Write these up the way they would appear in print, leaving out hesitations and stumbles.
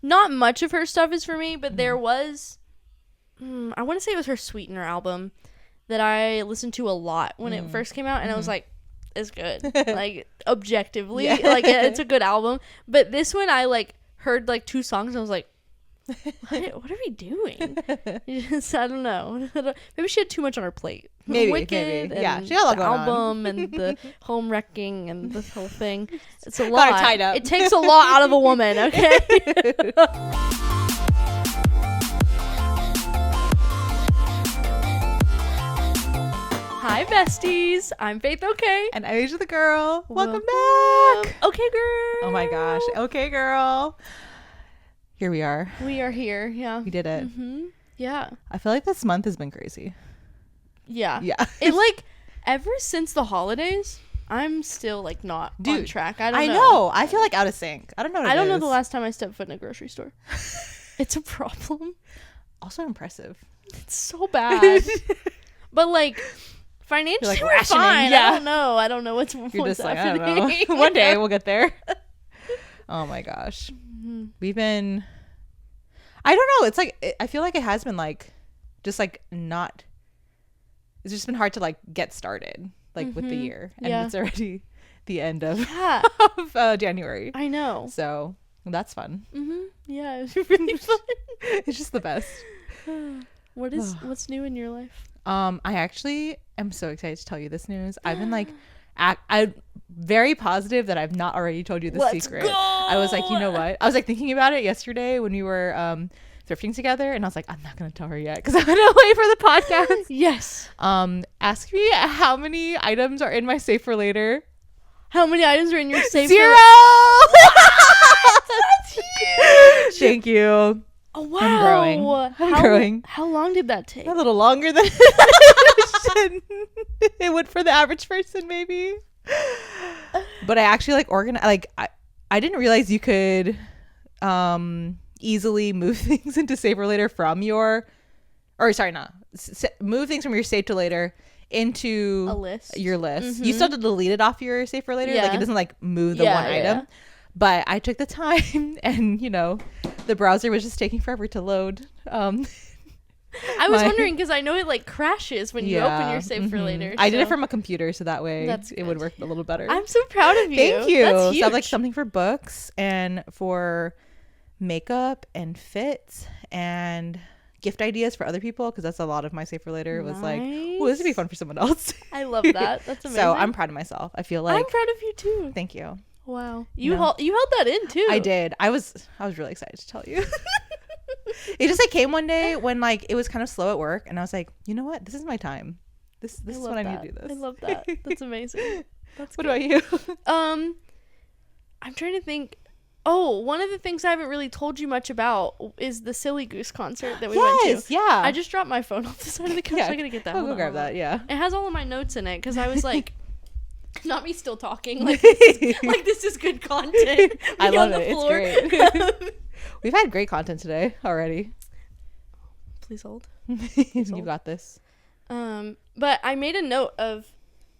not much of her stuff is for me, but there was, I want to say it was her Sweetener album that I listened to a lot when it first came out, and I was like, it's good. Like, objectively, like, it's a good album. But this one, I, like, heard, like, 2 songs, and I was like, what are we doing? I don't know. Maybe she had too much on her plate. Maybe. Wicked, Yeah, she had a lot going album on. and the home wrecking and the whole thing. It's a Got lot. her tied up. It takes a lot out of a woman, okay? Hi, besties. I'm Faith, okay? And Asia the girl. Welcome back. Okay, girl. Oh my gosh. Okay, girl. Here we are. We are here, yeah. We did it. Yeah. I feel like this month has been crazy. Yeah. Yeah. It, like, ever since the holidays, I'm still, like, not on track. I know. I feel like out of sync. I don't know what I don't know the last time I stepped foot in a grocery store. It's a problem. Also impressive. It's so bad. But, like, financially, like we're rationing, fine. yeah. I don't know what's You're just like, happening. I don't know. One day we'll get there. Oh my gosh. We've been, I don't know. It's like, I feel like it has been like, just like not, it's just been hard to like get started like with the year. And it's already the end of, of January. I know. So that's fun. Yeah, it's really fun. It's just the best. What's new in your life? I actually am so excited to tell you this news. I've been like, I'm very positive that I've not already told you the secret. Go! I was like, you know what? I was like thinking about it yesterday when we were thrifting together, and I was like, I'm not gonna tell her yet because I'm gonna wait for the podcast. Yes. Ask me how many items are in my safe for later. How many items are in your safe? 0. That's huge. Thank you. Oh wow. I'm growing. How long did that take? A little longer than it would for the average person, maybe. But I actually like I didn't realize you could easily move things into save for later from your, or sorry, move things from your save to later into a list. Your list. You still have to delete it off your save for later. Yeah. Like it doesn't like move the one item. Yeah. But I took the time, and you know, the browser was just taking forever to load. I was wondering because I know it like crashes when you open your save for later. I did it from a computer, so that way it would work a little better. I'm so proud of you. Thank you. That's huge. So I have like something for books and for makeup and fit and gift ideas for other people, because that's a lot of my save for later. It was like, oh, this would be fun for someone else. I love that. That's amazing. So I'm proud of myself. I feel like I'm proud of you too. Thank you. Wow. You held that in too. I did. I was really excited to tell you. It just like came one day when like it was kind of slow at work, and I was like, you know what? This is my time. This is when I need to do this. I love that. That's amazing. That's What good. about you? I'm trying to think. Oh, one of the things I haven't really told you much about is the Silly Goose concert that we went to. Yeah. I just dropped my phone off the side of the couch. I gotta get that. I'll go grab that. Yeah. It has all of my notes in it because I was like, not me still talking. Like this is good content. I love it. It's great. We've had great content today already. Please hold. You got this. But I made a note of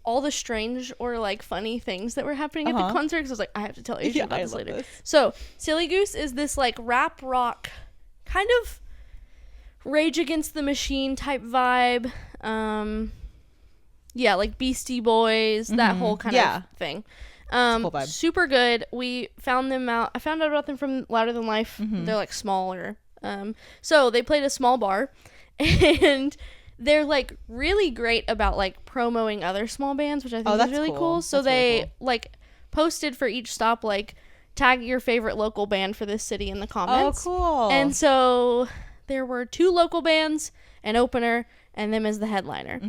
all the strange or like funny things that were happening at the concert because I was like, I have to tell Asia about this later. So Silly Goose is this like rap rock kind of Rage Against the Machine type vibe. Yeah, like Beastie Boys, that whole kind of thing. Cool vibe. Super good. We found them out. I found out about them from Louder Than Life. They're like smaller. So they played a small bar, and they're like really great about like promoting other small bands, which I think is really cool. So they like posted for each stop like tag your favorite local band for this city in the comments. Oh, cool. And so there were 2 local bands, an opener, and them as the headliner.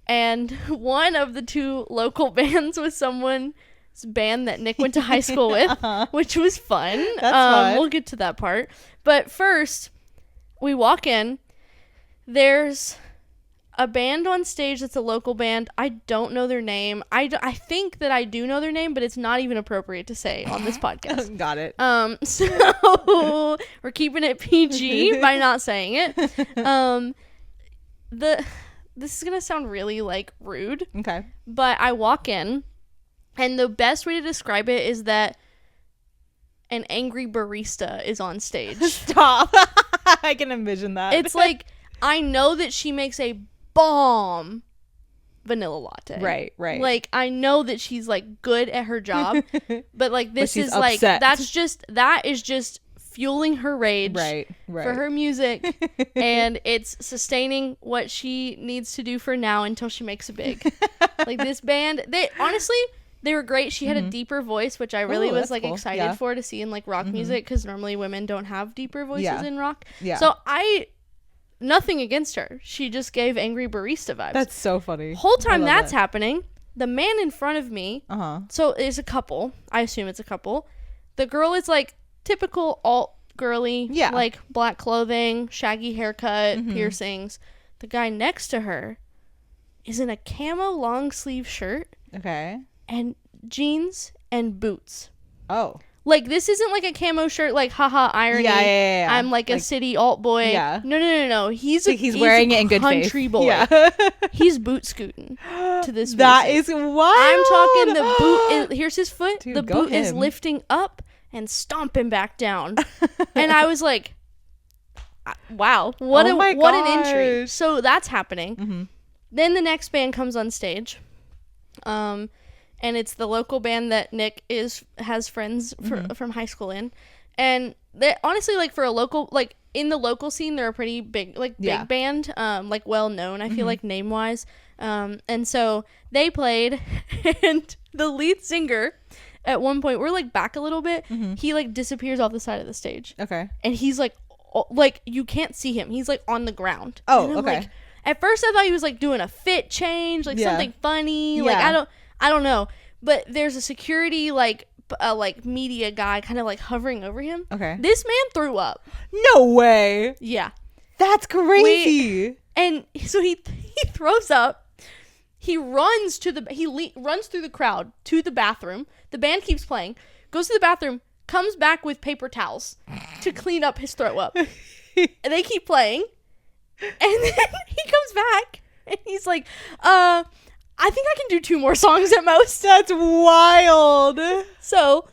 And one of the 2 local bands was someone's band that Nick went to high school with, which was fun. That's fun. We'll get to that part. But first, we walk in. There's a band on stage that's a local band. I don't know their name. I think that I do know their name, but it's not even appropriate to say on this podcast. Got it. So we're keeping it PG by not saying it. This is gonna sound really like rude. Okay. But I walk in, and the best way to describe it is that an angry barista is on stage. Stop. I can envision that. It's like, I know that she makes a bomb vanilla latte. Right. Like, I know that she's like good at her job, but like this is like, upset. that is just fueling her rage right for her music, and it's sustaining what she needs to do for now until she makes it big. Like, this band, they were great. She had a deeper voice, which I really was like cool. Excited for to see in like rock music, because normally women don't have deeper voices in rock. So nothing against her, she just gave angry barista vibes. That's so funny. Whole time that's happening, the man in front of me, so it's a couple, I assume it's a couple, the girl is like typical alt girly, like black clothing, shaggy haircut, piercings. The guy next to her is in a camo long sleeve shirt, and jeans and boots. Like, this isn't like a camo shirt, like, haha, irony. Yeah. I'm like a city alt boy. Yeah. No. He's wearing it in good faith. Country boy. Yeah. He's boot scooting to this That music. is wild. I'm talking the boot. Here's his foot. Dude, the boot is lifting up and stomping back down. And I was like, wow, what an entry. So that's happening. Then the next band comes on stage. And it's the local band that Nick has friends from high school in. And they honestly, like, for a local, like, in the local scene, they're a pretty big, like, big band, like, well known, I feel like, name wise. And so they played, and the lead singer, at one point, we're like back a little bit, he like disappears off the side of the stage. And he's like you can't see him. He's like on the ground. Like, at first I thought he was like doing a fit change, like something funny. Like, I don't know, but there's a security like media guy kind of like hovering over him. This man threw up. No way. Yeah, that's crazy. And so he throws up. He runs runs through the crowd to the bathroom. The band keeps playing. Goes to the bathroom. Comes back with paper towels to clean up his throw up. And they keep playing. And then he comes back and he's like, I think I can do 2 more songs at most. That's wild. So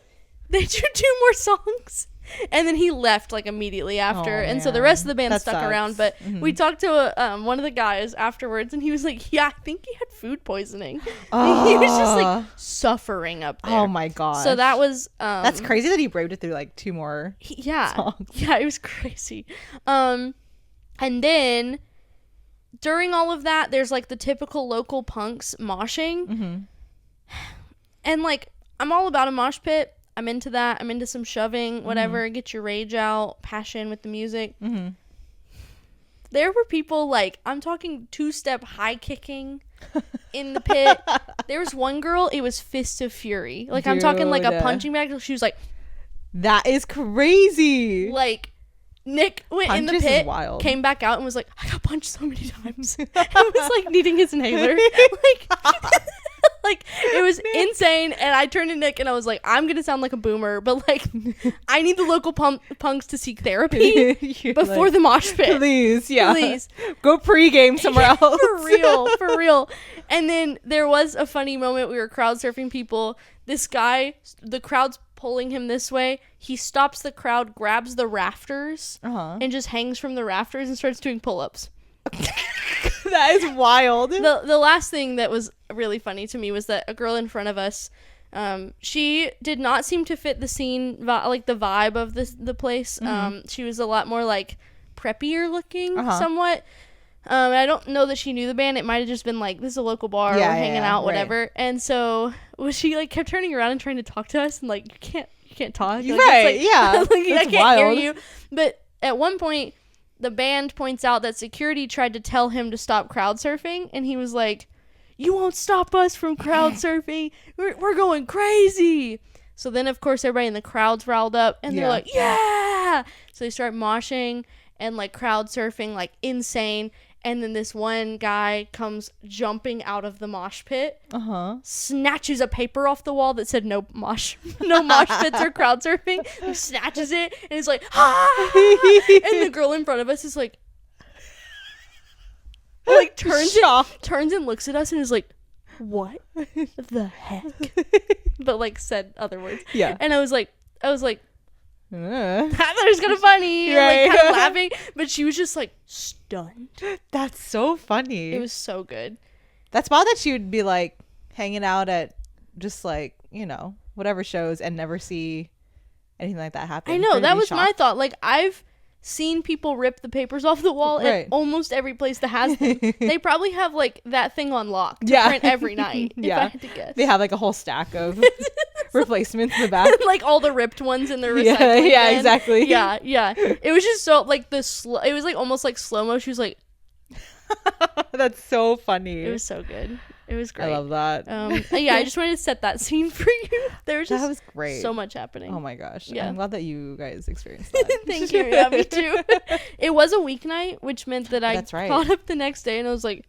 they do 2 more songs, and then he left like immediately after. And so the rest of the band stuck around. But we talked to one of the guys afterwards, and he was like, "Yeah, I think he had food poisoning." He was just like suffering up there. Oh my god! So that was that's crazy that he braved it through like 2 more songs. Yeah, it was crazy. And then during all of that, there's like the typical local punks moshing. And like, I'm all about a mosh pit. I'm into that. I'm into some shoving, whatever. Get your rage out, passion with the music. There were people like, I'm talking 2-step high kicking in the pit. There was one girl, it was Fist of Fury. Like, dude, I'm talking like a punching bag. She was like, that is crazy. Like, Nick went Punches in the pit, came back out, and was like, I got punched so many times. And was like needing his inhaler. Like, it was insane. And I turned to Nick and I was like, I'm gonna sound like a boomer, but like, I need the local punks to seek therapy before like, the mosh pit. Please. Go pregame somewhere else. For real. And then there was a funny moment. We were crowd surfing people. This guy, the crowd's pulling him this way. He stops the crowd, grabs the rafters, and just hangs from the rafters and starts doing pull-ups. That is wild. The last thing that was really funny to me was that a girl in front of us, she did not seem to fit the scene, like the vibe of the place. She was a lot more like preppier looking, somewhat. I don't know that she knew the band. It might have just been like, this is a local bar, we're hanging out, whatever. Right. And so she like kept turning around and trying to talk to us, and like, you can't talk. Like, right? Like, yeah, like, I can't hear you. But at one point, the band points out that security tried to tell him to stop crowd surfing, and he was like, "You won't stop us from crowd surfing. We're going crazy." So then, of course, everybody in the crowd's riled up, and they're like, "Yeah!" So they start moshing and like crowd surfing like insane. And then this one guy comes jumping out of the mosh pit, snatches a paper off the wall that said no mosh pits or crowd surfing. He snatches it and is like, ah! And the girl in front of us is like turns and looks at us and is like, what the heck? But like said other words. Yeah. And I was like, I thought it was kind of funny, right. like kind of laughing, but she was just like stunned. That's so funny. It was so good. That's wild that she would be like hanging out at just like, you know, whatever shows and never see anything like that happen. I know, that was my thought. Like, I've seen people rip the papers off the wall at almost every place that has them. They probably have like that thing on lock to print every night, if I had to guess. They have like a whole stack of replacements in the back. Like all the ripped ones in the recycling bin. Exactly. Yeah. It was just so like it was like almost like slow-mo. She was like, that's so funny. it was so good. It was great. I love that. Yeah, I just wanted to set that scene for you. There was just that was great. So much happening. Oh my gosh. Yeah. I'm glad that you guys experienced that. Thank you. Yeah, me too. It was a weeknight, which meant that I got up the next day and I was like,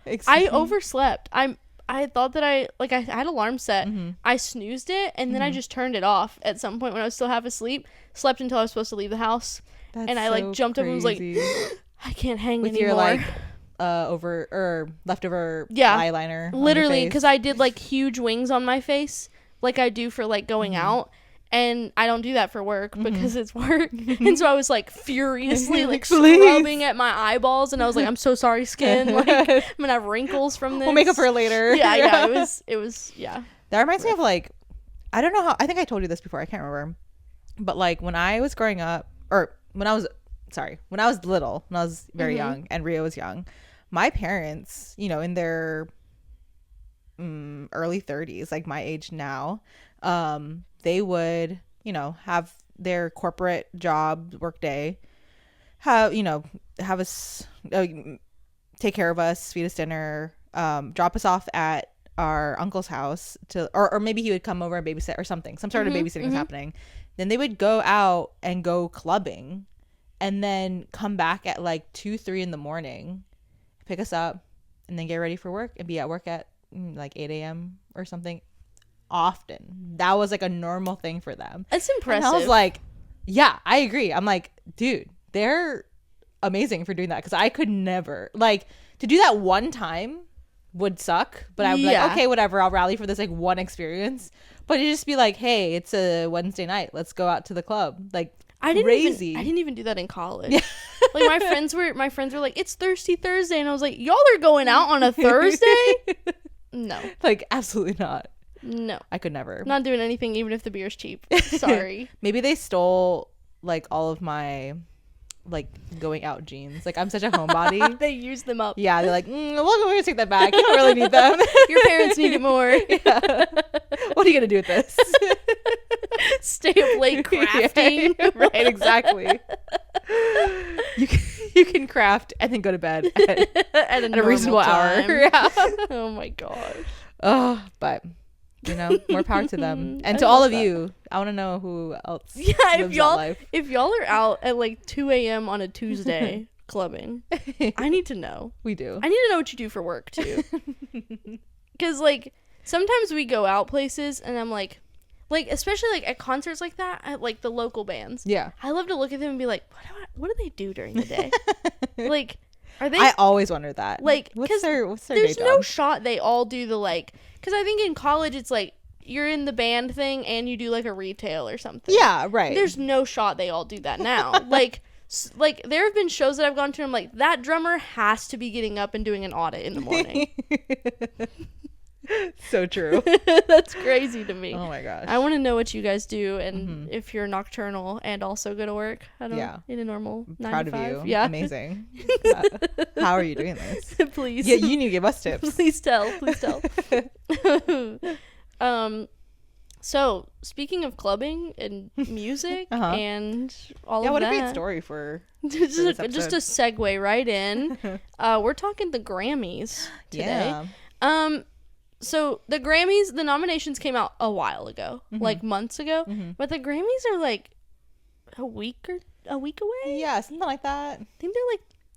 I overslept. I thought that I had alarm set. Mm-hmm. I snoozed it and then I just turned it off at some point when I was still half asleep. Slept until I was supposed to leave the house. And I like jumped up and was like, I can't hang with anymore. Your like over or leftover eyeliner. Literally, because I did like huge wings on my face like I do for like going out. And I don't do that for work because it's work. And so I was like furiously like scrubbing at my eyeballs. And I was like, I'm so sorry, skin. Like I'm going to have wrinkles from this. We'll make up for it later. Yeah. It was. That reminds me of like, I don't know how, I think I told you this before. I can't remember. But like when I was growing up, or when I was little, when I was very young and Rio was young, my parents, you know, in their early 30s, like my age now, they would, you know, have their corporate job work day, have us take care of us, feed us dinner, drop us off at our uncle's house or maybe he would come over and babysit or something, some sort of babysitting was happening. Then they would go out and go clubbing and then come back at like 2-3 in the morning, pick us up, and then get ready for work and be at work at like 8 a.m. or something. Often that was like a normal thing for them. It's impressive. And I was like, yeah, I agree. I'm like, dude, they're amazing for doing that, because I could never, like, to do that one time would suck, but I'm like, okay, whatever, I'll rally for this like one experience. But it'd just be like, hey, it's a Wednesday night, let's go out to the club. Like, I didn't even do that in college. Like my friends were like, it's Thirsty Thursday, and I was like, y'all are going out on a Thursday? No, like absolutely not. No, I could never. Not doing anything, even if the beer's cheap. Sorry. Maybe they stole like all of my like going out jeans. Like I'm such a homebody. They use them up. Yeah, they're like, we're gonna take that back. You don't really need them. Your parents need it more. Yeah. What are you gonna do with this? Stay up late crafting. Yeah, right, exactly. You can craft and then go to bed at a reasonable hour. Yeah. Oh my gosh. Oh, but you know, more power to them. And to all of you, I want to know who else lives that life. If y'all are out at like 2 a.m. on a Tuesday clubbing, I need to know. We do. I need to know what you do for work too. Because like sometimes we go out places and I'm like especially like at concerts like that, at like the local bands. Yeah. I love to look at them and be like, what do they do during the day? Like, are they? I always wonder that. Like, what's their there's no shot they all do the like. Because I think in college it's like you're in the band thing and you do like a retail or something. Yeah, right. There's no shot they all do that now. like there have been shows that I've gone to and I'm like, that drummer has to be getting up and doing an audit in the morning. So true. That's crazy to me. Oh my gosh. I want to know what you guys do and if you're nocturnal and also go to work. I don't know, in a normal 9 proud to 5. of you. Yeah. Amazing. How are you doing this? Please. Yeah, you need to give us tips. Please tell. So speaking of clubbing and music and all of that. Yeah, what a great story for just a segue right in. We're talking the Grammys today. Yeah. So the Grammys, the nominations came out a while ago, like months ago, but the Grammys are like a week away. Yeah, something like that. I think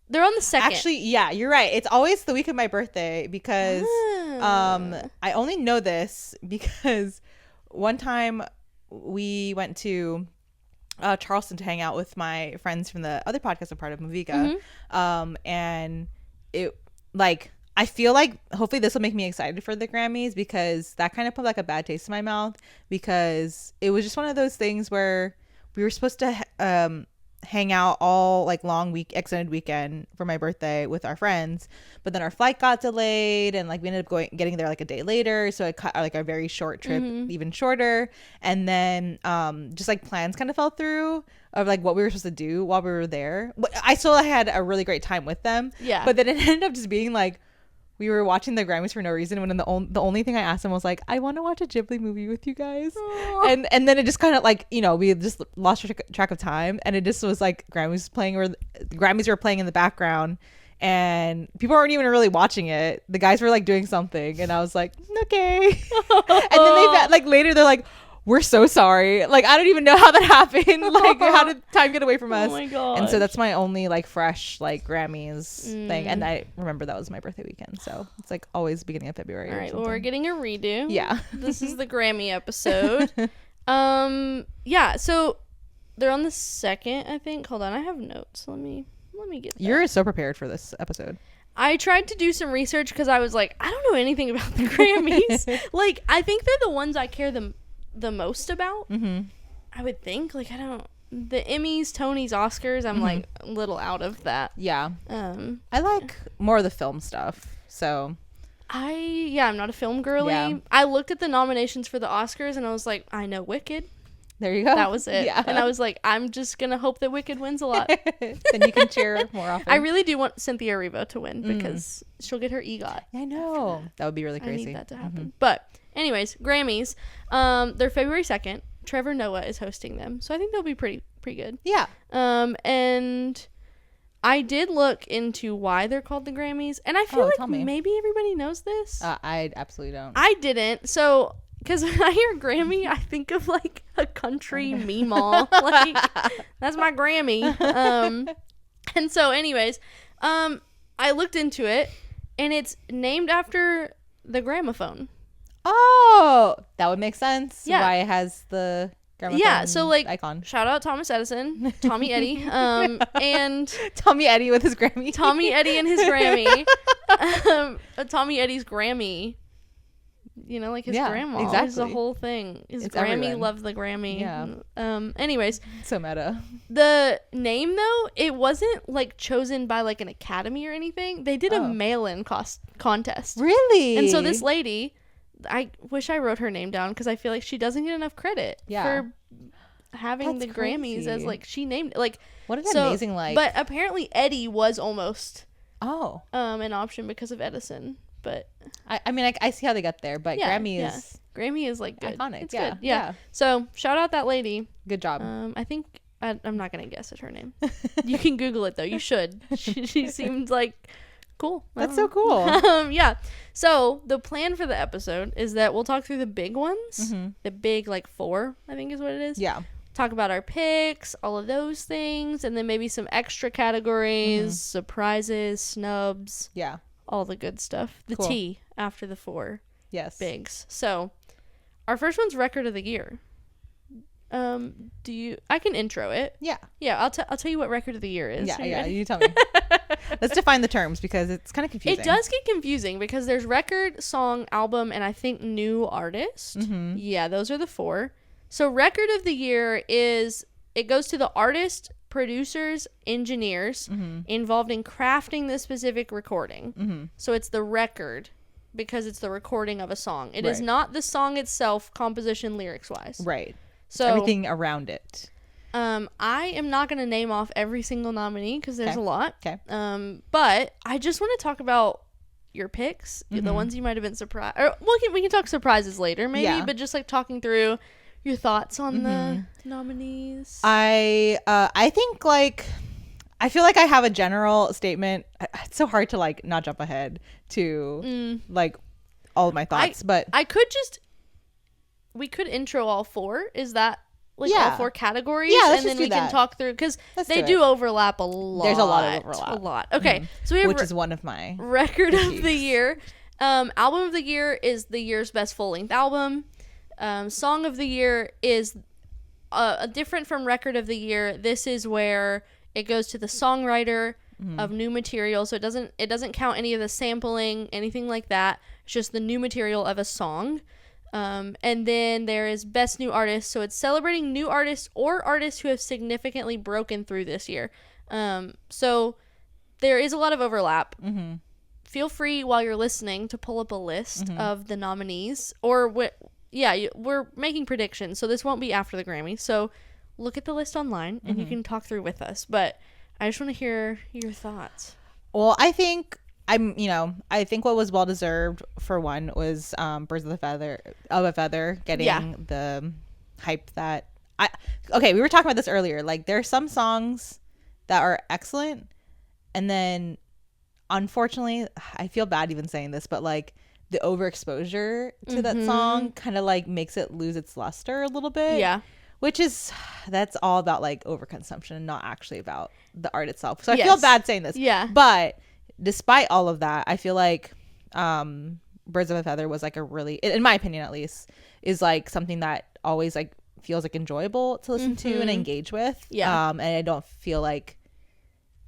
they're on the 2nd. Actually, yeah, you're right. It's always the week of my birthday because I only know this because one time we went to Charleston to hang out with my friends from the other podcast I'm part of, 𝖼. And it like, I feel like hopefully this will make me excited for the Grammys, because that kind of put like a bad taste in my mouth, because it was just one of those things where we were supposed to hang out all like long extended weekend for my birthday with our friends, but then our flight got delayed and like we ended up getting there like a day later, so it cut like a very short trip even shorter. And then just like plans kind of fell through of like what we were supposed to do while we were there. I still had a really great time with them, but then it ended up just being like we were watching the Grammys for no reason, when the only thing I asked him was like, I want to watch a Ghibli movie with you guys. And then it just kind of like, you know, we just lost track of time, and it just was like Grammys were playing in the background, and people weren't even really watching it. The guys were like doing something, and I was like, okay. And then like later they're like, we're so sorry. Like, I don't even know how that happened. Like, how did time get away from us? Oh my god! And so that's my only like fresh like Grammys thing. And I remember that was my birthday weekend, so it's like always beginning of February. All right, well, we're getting a redo. Yeah, this is the Grammy episode. Yeah. So they're on the 2nd, I think. Hold on, I have notes. Let me get that. You're so prepared for this episode. I tried to do some research because I was like, I don't know anything about the Grammys. Like, I think they're the ones I care the most about. I would think. Like, I don't, the Emmys, Tonys, Oscars, I'm like a little out of that. Yeah. I like more of the film stuff, so I'm not a film girly. Yeah. I looked at the nominations for the Oscars and I was like, I know Wicked. There you go. That was it. Yeah. And I was like, I'm just gonna hope that Wicked wins a lot. Then you can cheer more often. I really do want Cynthia Erivo to win because she'll get her EGOT. I know. That would be really crazy. I need that to happen. But anyways, Grammys. They're February 2nd. Trevor Noah is hosting them, so I think they'll be pretty good. Yeah. And I did look into why they're called the Grammys, and I feel like maybe everybody knows this. I absolutely don't. I didn't. So, because when I hear Grammy, I think of like a country meemaw. Like, that's my Grammy. And so, anyways, I looked into it, and it's named after the gramophone. Oh, that would make sense. Yeah. Why it has the gramophone so like icon. Shout out Thomas Edison, Tommy Eddy, and Tommy Eddy with his Grammy. Tommy Eddy and his Grammy. Tommy Eddy's Grammy. You know, like his grandma. Exactly. It's the whole thing. His it's Grammy everyone. Loved the Grammy. Yeah. Anyways. So meta. The name, though, it wasn't like chosen by like an academy or anything. They did a mail-in contest. Really? And so this lady, I wish I wrote her name down because I feel like she doesn't get enough credit for having the Grammys as like she named it. Like, what an amazing like. But apparently Eddie was almost an option because of Edison. But I mean, I see how they got there, but Grammy is like good. Iconic. It's good. Yeah. So shout out that lady. Good job. I think I'm not gonna guess at her name. You can Google it though. You should. She seemed like cool. That's so cool. Yeah. So the plan for the episode is that we'll talk through the big ones, the big like 4, I think is what it is. Yeah. Talk about our picks, all of those things, and then maybe some extra categories, surprises, snubs. Yeah. All the good stuff. The T after the 4 bigs. So our first one's record of the year. I can intro it. Yeah. I'll tell you what record of the year is. Yeah, you tell me. Let's define the terms because it's kind of confusing. It does get confusing because there's record, song, album, and I think new artist. Yeah, those are the 4. So record of the year it goes to the artist, producers, engineers involved in crafting the specific recording. So it's the record because it's the recording of a song. It is not the song itself, composition, lyrics wise. Right. So everything around it. I am not going to name off every single nominee because there's a lot. Okay. But I just want to talk about your picks, the ones you might have been surprised. Or we can talk surprises later, maybe. But just like talking through your thoughts on the nominees. I think like I feel like I have a general statement. It's so hard to like not jump ahead to like all of my thoughts, but we could intro all 4. Is that like all 4 categories? Yeah, and then we can talk through because they do overlap a lot. There's a lot of overlap. A lot. Okay, so we have which is one of my record of the year. Album of the year is the year's best full-length album. Song of the year is different from record of the year. This is where it goes to the songwriter of new material, so it doesn't count any of the sampling, anything like that. It's just the new material of a song. And then there is best new artist. So it's celebrating new artists or artists who have significantly broken through this year. So there is a lot of overlap. Mm-hmm. Feel free while you're listening to pull up a list of the nominees, or we're making predictions, so this won't be after the Grammy. So look at the list online and you can talk through with us. But I just want to hear your thoughts. Well, I think what was well deserved for one was Birds of a Feather getting the hype that we were talking about this earlier. Like, there are some songs that are excellent, and then unfortunately, I feel bad even saying this, but like the overexposure to that song kind of like makes it lose its luster a little bit. Yeah. That's all about like overconsumption and not actually about the art itself. So I feel bad saying this. Yeah. But despite all of that, I feel like Birds of a Feather was like a really, in my opinion at least, is like something that always like feels like enjoyable to listen to and engage with. Yeah. And I don't feel like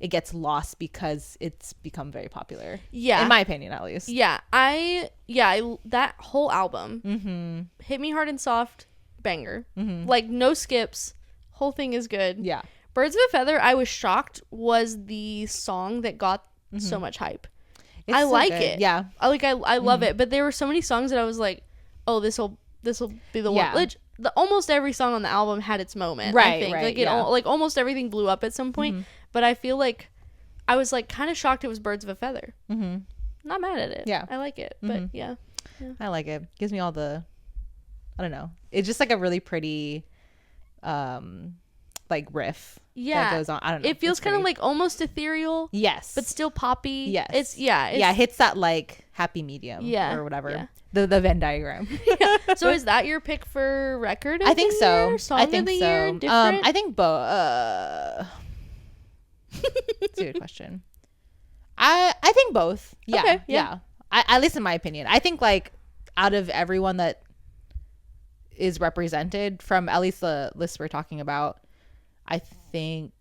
it gets lost because it's become very popular. Yeah. In my opinion, at least. Yeah. That whole album, Hit Me Hard and Soft, banger. Like, no skips. Whole thing is good. Yeah. Birds of a Feather, I was shocked, was the song that got so much hype. I so like good. it. Yeah. I love it. But there were so many songs that I was like, oh, this'll be the one. Almost every song on the album had its moment. Right. I think. Right. Like almost everything blew up at some point. But I feel like I was like kind of shocked it was Birds of a Feather. Not mad at it. Yeah. I like it. But yeah. I like it. Gives me all the, I don't know. It's just like a really pretty like riff that goes on. I don't know. It feels kind of like almost ethereal. Yes. But still poppy. Yes. It's hits that like happy medium or whatever. Yeah. The Venn diagram. So is that your pick for record of I think the so. year? Song I think of the so. year? Different? I think both. That's a good question. I think both. Yeah. Okay, yeah. At least in my opinion. I think like out of everyone that is represented from at least the list we're talking about, I think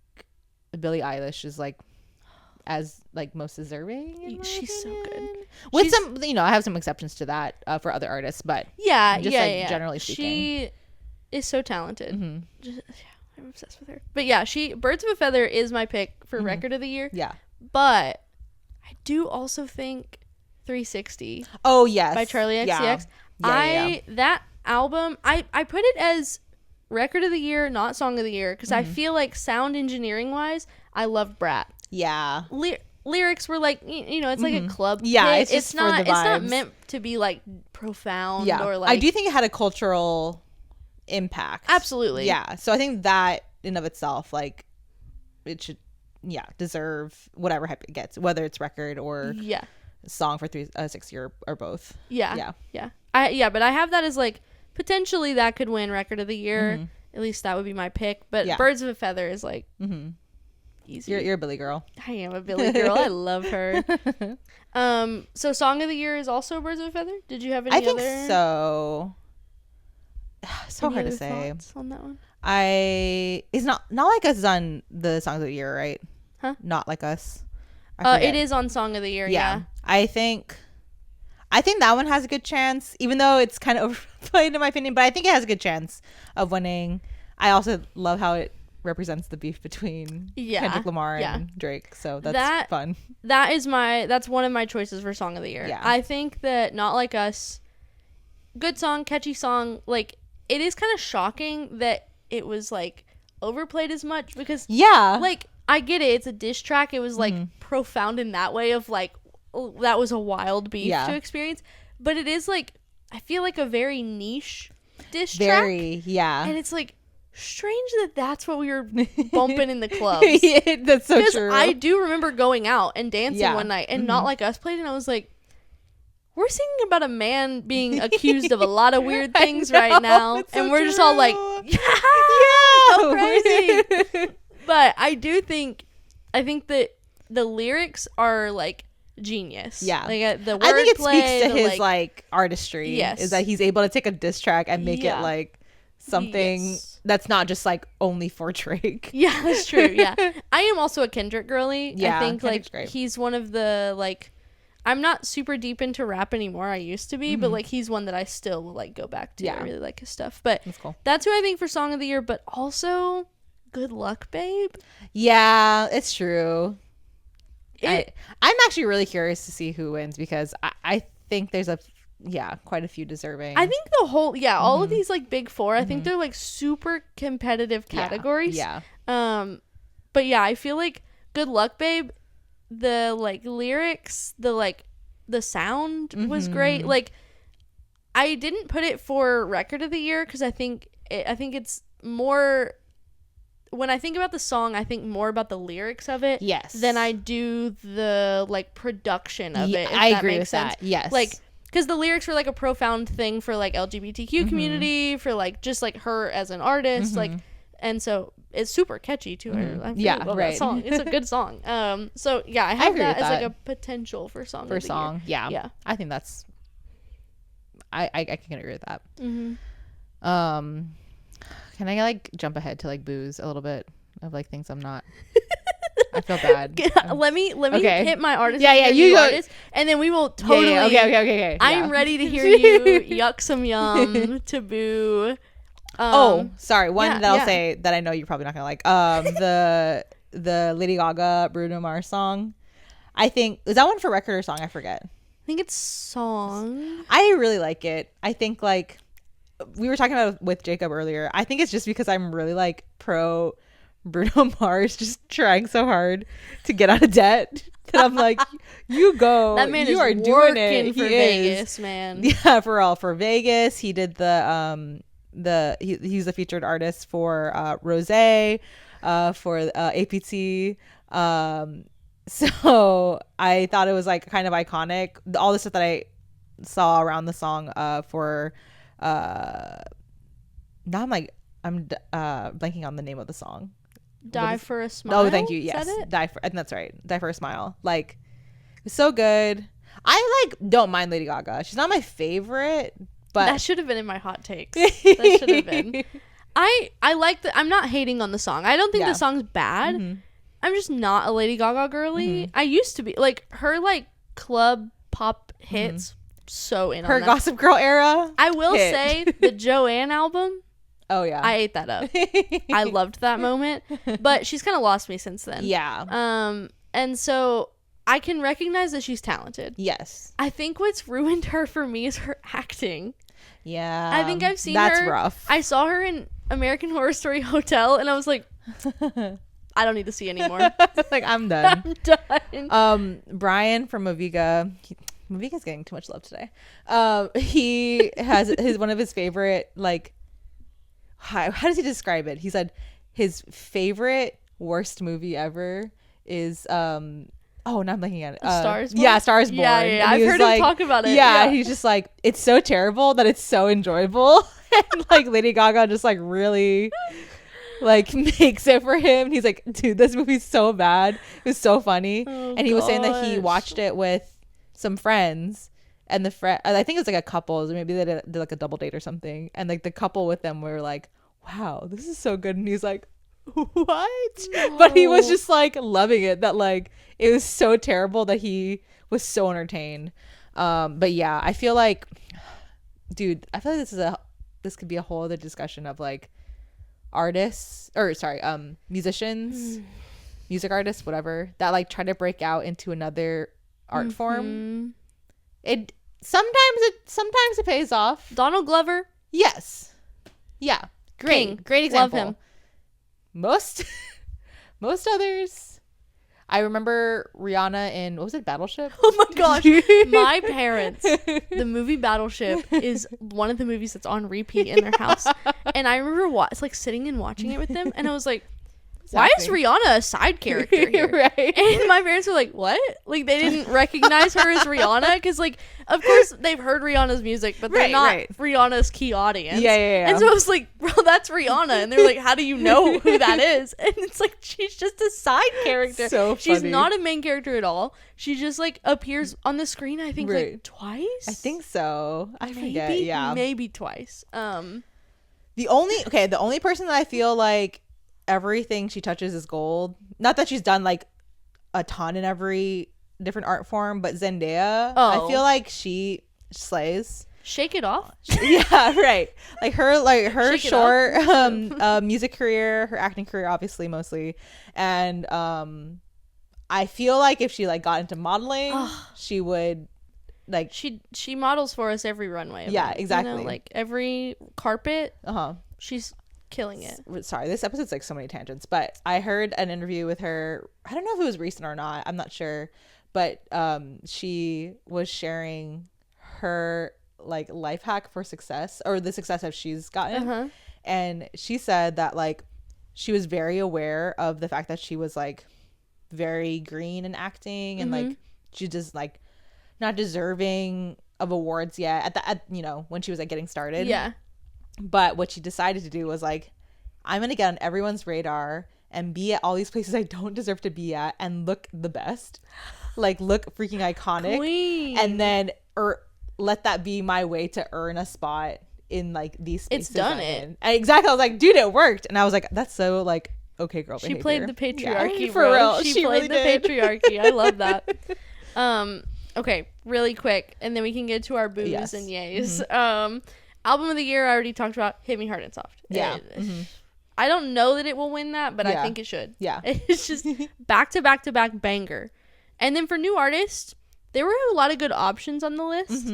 Billie Eilish is like as like most deserving. She's so good. With some, I have some exceptions to that for other artists, but generally speaking, she is so talented. I'm obsessed with her. But yeah, Birds of a Feather is my pick for record of the year. Yeah, but I do also think 360. Oh yes, by Charlie XCX. That album, I put it as record of the year, not song of the year, because I feel like sound engineering wise, I loved Brat. Yeah. Lyrics were like, it's like a club. Yeah, hit. It's not meant to be like profound or like. I do think it had a cultural impact. Absolutely. Yeah. So I think that in of itself, like, it should, deserve whatever hype it gets, whether it's record or song for 360 or both. Yeah. But I have that as like potentially that could win record of the year. At least that would be my pick. But Birds of a Feather is like. Easy. You're a Billy girl. I am a Billy girl. I love her. So song of the year is also Birds of a Feather. Did you have any other? I think so. So any hard to other say. thoughts on that one? It's not like us is on the songs of the year, right? Huh? Not like us. It is on song of the year. Yeah. I think that one has a good chance, even though it's kind of overplayed in my opinion. But I think it has a good chance of winning. I also love how it represents the beef between Kendrick Lamar and Drake, so that's fun. That's one of my choices for song of the year. I think that Not Like Us, good song, catchy song. Like, it is kind of shocking that it was like overplayed as much, because like, I get it, it's a diss track. It was like profound in that way of like, oh, that was a wild beef to experience, but it is like, I feel like a very niche diss track. And it's like strange that that's what we were bumping in the clubs. That's so true. I do remember going out and dancing one night and Not Like Us played, and I was like, we're singing about a man being accused of a lot of weird things right now, and we're just all like, so crazy. But I think that the lyrics are like genius. Like the wordplay. I think it speaks to his like artistry. Yes, is that he's able to take a diss track and make it like something that's not just like only for Drake. Yeah, that's true. Yeah. I am also a Kendrick girly. I think Kendrick's like great. he's one of the like, I'm not super deep into rap anymore. I used to be, but like he's one that I still will like go back to. I really like his stuff. But that's cool. That's who I think for song of the year, but also Good Luck Babe. Yeah, it's true. I'm actually really curious to see who wins because I think there's quite a few deserving. I think the whole all of these like big four, I think they're like super competitive categories. Yeah. But yeah, I feel like Good Luck Babe, the like lyrics, the sound was great. Like I didn't put it for record of the year because I think it's more, when I think about the song, I think more about the lyrics of it than I do the like production of it. If I that agree makes with sense. that. Yes. Like, because the lyrics were like a profound thing for like LGBTQ community, for like just like her as an artist, like, and so it's super catchy to her. I love that song. It's a good song. So yeah, I have that as like a potential for song of the year. Yeah. I think that's. I can agree with that. Can I like jump ahead to like booze a little bit of like things I'm not? I feel bad. Let me hit my artist. You go. Artist, and then we will totally. Okay. I'm ready to hear you yuck some yum to boo. Sorry. One that I'll say that I know you're probably not gonna like. The Lady Gaga Bruno Mars song. I think, is that one for record or song? I forget. I think it's song. I really like it. I think like we were talking about it with Jacob earlier. I think it's just because I'm really like pro Bruno Mars just trying so hard to get out of debt that I'm like, you go. That man you is are doing it. For Vegas, man. Yeah, for Vegas. He did he's the featured artist for Rosé, for APT. So I thought it was like kind of iconic. All the stuff that I saw around the song for now I'm blanking on the name of the song. Die for a Smile. Oh, thank you. Yes. I think that's right. Die for a Smile. Like, it's so good. I like don't mind Lady Gaga. She's not my favorite, but that should have been in my hot takes. That should have been. I like I'm not hating on the song. I don't think the song's bad. I'm just not a Lady Gaga girly. I used to be like her like club pop hits. So in her on that. Gossip Girl era. I will say the Joanne album. Oh yeah, I ate that up. I loved that moment, but she's kind of lost me since then. Yeah. And so I can recognize that she's talented. Yes. I think what's ruined her for me is her acting. Yeah. I think I've seen that's her. Rough. I saw her in American Horror Story Hotel, and I was like, I don't need to see anymore. Like, I'm done. I'm done. Brian from Movega. Movega's getting too much love today. He has one of his favorite, like, how does he describe it? He said his favorite worst movie ever is now I'm looking at it. Stars Born? Yeah, Stars Born. Yeah. I've heard him talk about it. Yeah, he's just like, it's so terrible that it's so enjoyable. And like Lady Gaga just like really like makes it for him. And he's like, dude, this movie's so bad. It was so funny. And he was saying that he watched it with some friends, and the friend, I think it was like a couple, maybe they did like a double date or something, and like the couple with them were like, wow, this is so good. And he's like, what? No. But he was just like loving it, that like it was so terrible that he was so entertained. But yeah, I feel like, dude, I feel like this could be a whole other discussion of like musicians, music artists, whatever, that like try to break out into another art form. It sometimes pays off. Donald Glover. Yes. Yeah. Great example. Love him. Most others, I remember Rihanna in, what was it, Battleship? Oh my gosh. My parents, the movie Battleship is one of the movies that's on repeat in their house. And I remember like sitting and watching it with them, and I was like, why is Rihanna a side character here? Right. And my parents were like, what? Like, they didn't recognize her as Rihanna? Because, like, of course, they've heard Rihanna's music, but they're not Rihanna's key audience. Yeah. And so I was like, bro, that's Rihanna. And they're like, how do you know who that is? And it's like, she's just a side character. So funny. She's not a main character at all. She just, like, appears on the screen, I think, like, twice? I think so. I forget. Yeah. Maybe twice. The only person that I feel like everything she touches is gold. Not that she's done like a ton in every different art form, but Zendaya, Oh. I feel like she slays. Shake It Off. Yeah, right. Like her Shake It short music career, her acting career, obviously mostly, and I feel like if she like got into modeling, she would like She models for us every runway event, yeah, exactly. you know, like every carpet. uh-huh. She's killing it. Sorry, this episode's like so many tangents, but I heard an interview with her. I don't know if it was recent or not. I'm not sure, but she was sharing her like life hack for success, or the success that she's gotten, and she said that like she was very aware of the fact that she was like very green in acting, and like she just like not deserving of awards yet at you know, when she was like getting started. Yeah. But what she decided to do was like, I'm gonna get on everyone's radar and be at all these places I don't deserve to be at and look the best, like look freaking iconic, Queen. and then let that be my way to earn a spot in like these spaces. It's done I'm it. in. And exactly. I was like, dude, it worked. And I was like, that's so like okay, girl. She behavior. played the patriarchy, yeah, bro. for real. She really played the did. patriarchy. I love that. Okay, really quick, and then we can get to our boos Yes. and yays. Album of the year, I already talked about. Hit Me Hard and Soft. Yeah. I don't know that it will win that, but I Yeah. think it should. Yeah. It's just back to back to back banger. And then for new artists, there were a lot of good options on the list.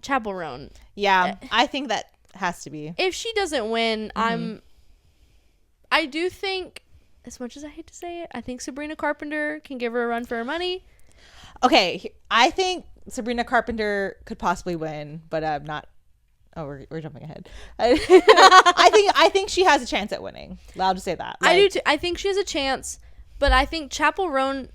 Chapel Roan. Yeah, I think that has to be. If she doesn't win, I do think, as much as I hate to say it, I think Sabrina Carpenter can give her a run for her money. Okay, I think Sabrina Carpenter could possibly win, but I'm not. Oh, we're jumping ahead. I think she has a chance at winning. I'll just say that. I do too. I think she has a chance, but I think Chapel Roan.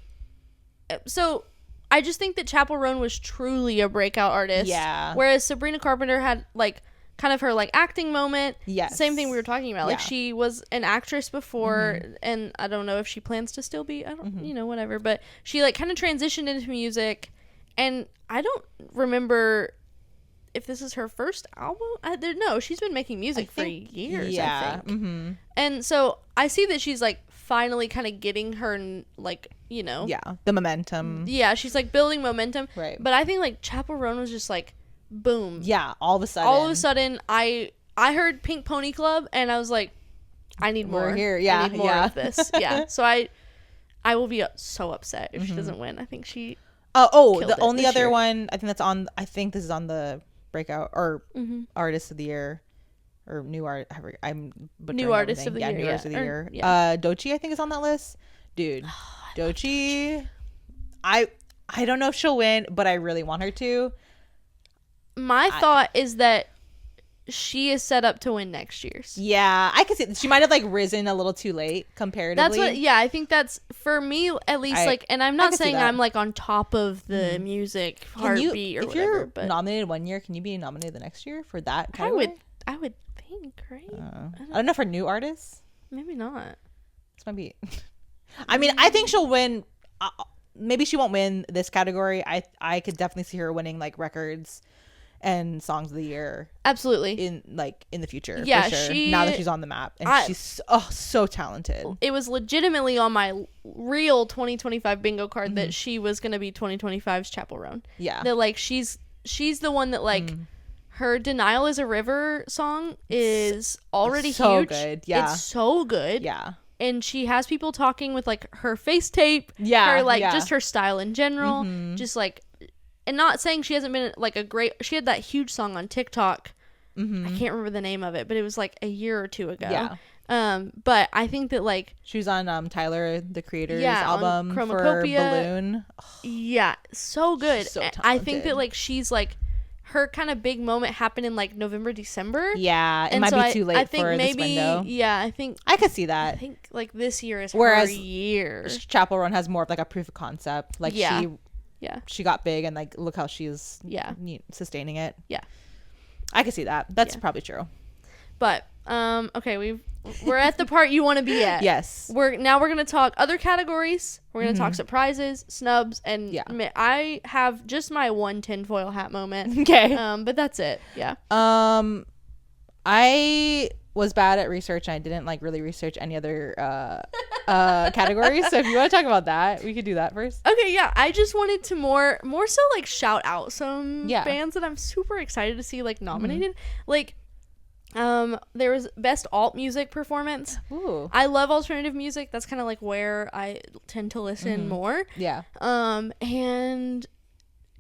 So I just think that Chapel Roan was truly a breakout artist. Yeah. Whereas Sabrina Carpenter had like kind of her like acting moment. Yes. Same thing we were talking about. Like Yeah. she was an actress before, and I don't know if she plans to still be. I don't, you know, whatever. But she like kind of transitioned into music, and I don't remember if this is her first album. No, she's been making music for years. Yeah. I think. And so I see that she's like finally kind of getting her like, you know. Yeah. The momentum. Yeah, she's like building momentum. Right. But I think like Chapel Roan was just like boom. Yeah. All of a sudden. I heard Pink Pony Club and I was like, I need more. We're here. Yeah. I need more yeah. of this. Yeah. So I will be so upset if she doesn't win. I think she the it only this other year. one I think this is on the breakout or artist of the year or new art. I'm butchering New artist everything. of the year. New artist of the year. Yeah. Doechii I think is on that list. Dude, Doechii. I don't know if she'll win, but I really want her to. My thought is that she is set up to win next year's. Yeah, I could see she might have like risen a little too late comparatively. That's what. Yeah, I think that's for me at least. Like, and I'm not could see saying that. I'm like on top of the music heartbeat or if whatever. you're But nominated one year, can you be nominated the next year for that category? I would think, right? I don't know for new artists. Maybe not. This might be. I mean, I think she'll win. Maybe she won't win this category. I could definitely see her winning like records and songs of the year Absolutely. in the future. Yeah, for sure. she- Now that she's on the map and she's so talented. It was legitimately on my real 2025 bingo card that she was going to be 2025's Chapel Roan. Yeah. That like she's the one that like her Denial is a River song is already so huge. good. Yeah. It's so good. Yeah. And she has people talking with like her face tape. Yeah, Her like yeah. just her style in general. Just like, and not saying she hasn't been like she had that huge song on TikTok. I can't remember the name of it, but it was like a year or two ago. Yeah. But I think that like, She was on Tyler the Creator's Yeah, on album for Chromacopia. Balloon. yeah, so good. She's so I think that talented. like she's like, her kind of big moment happened in like November, December. Yeah, it And might so be too late I think for maybe, this window. Yeah, I think See that. like this year is Whereas her year. Chapel Run has more of like a proof of concept. Like Yeah. Yeah. she got big and like look how she's Yeah. sustaining it. Yeah. I can see that. That's Yeah. probably true. But okay, we're at the part you want to be at. Yes. We're gonna talk other categories. We're gonna talk surprises, snubs, and Yeah. I have just my one tinfoil hat moment. Okay. But that's it. Yeah. I was bad at research and I didn't like really research any other categories. So if you want to talk about that, we could do that first. Okay, yeah. I just wanted to more so like shout out some bands that I'm super excited to see like nominated. Like there was best alt music performance. Ooh. I love alternative music. That's kind of like where I tend to listen more. Yeah. And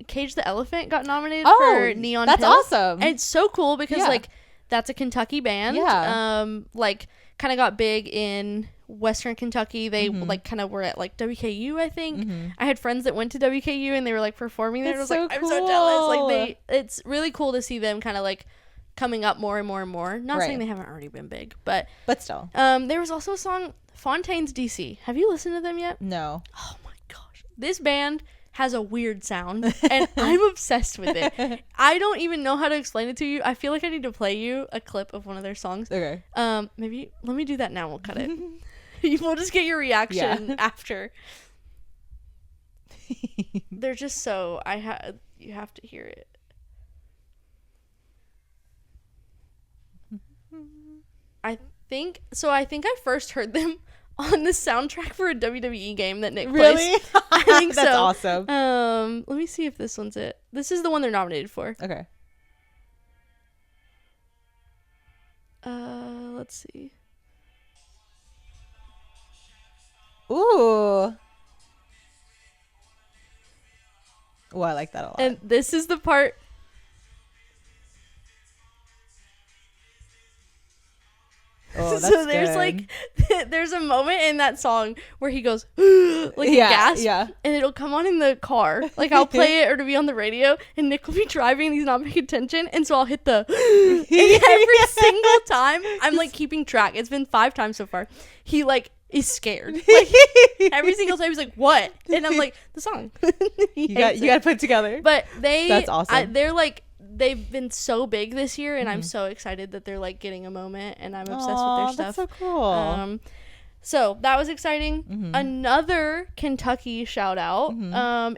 Cage the Elephant got nominated for Neon That's Pills. awesome. And it's so cool because like that's a Kentucky band. Yeah. Like kind of got big in Western Kentucky. They like kind of were at like WKU, I think. I had friends that went to WKU and they were like performing there. That's I was like, so I'm so jealous. Like it's really cool to see them kind of like coming up more and more and more. Not saying they haven't already been big, but still. There was also a song Fontaine's DC. Have you listened to them yet? No. Oh my gosh. This band has a weird sound and I'm obsessed with it. I don't even know how to explain it to you. I feel like I need to play you a clip of one of their songs. Okay. Maybe let me do that now. We'll cut it. We'll just get your reaction after. They're just so you have to hear it. I think I first heard them on the soundtrack for a WWE game that Nick plays. Really? I think That's so. awesome. Let me see if this one's it. This is the one they're nominated for. Okay. Let's see. Ooh. Oh, I like that a lot. And this is the part. Oh, that's So there's good. like there's a moment in that song where he goes like a gasp, and it'll come on in the car. Like I'll play it or to be on the radio, and Nick will be driving and he's not paying attention, and so I'll hit the and every single time I'm like keeping track. It's been 5 times so far. He like is scared. Like every single time he's like, "What?" And I'm like, "The song." you got to put it together. But that's awesome. They're like. They've been so big this year, and I'm so excited that they're like getting a moment, and I'm obsessed with their stuff. That's so cool. So that was exciting. Another Kentucky shout out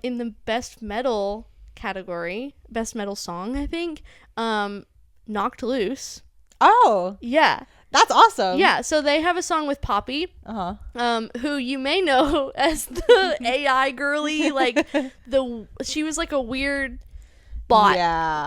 in the best metal category, best metal song, I think. Knocked Loose. Oh, yeah, that's awesome. Yeah, so they have a song with Poppy, who you may know as the AI girly. Like she was like a weird bot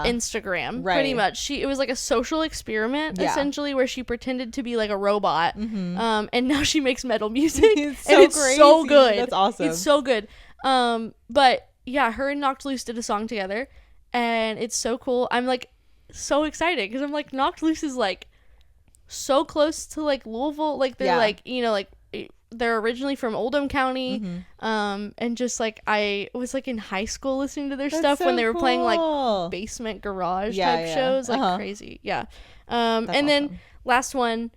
Instagram, pretty much. It was like a social experiment essentially, where she pretended to be like a robot, and now she makes metal music. It's so good. That's awesome. It's so good. But yeah, her and Knocked Loose did a song together, and it's so cool. I'm like so excited because I'm like, Knocked Loose is like so close to like Louisville. Like they're like, you know, like they're originally from Oldham County, and just like I was like in high school listening to their stuff when they were playing like basement garage type shows, like crazy. And then last one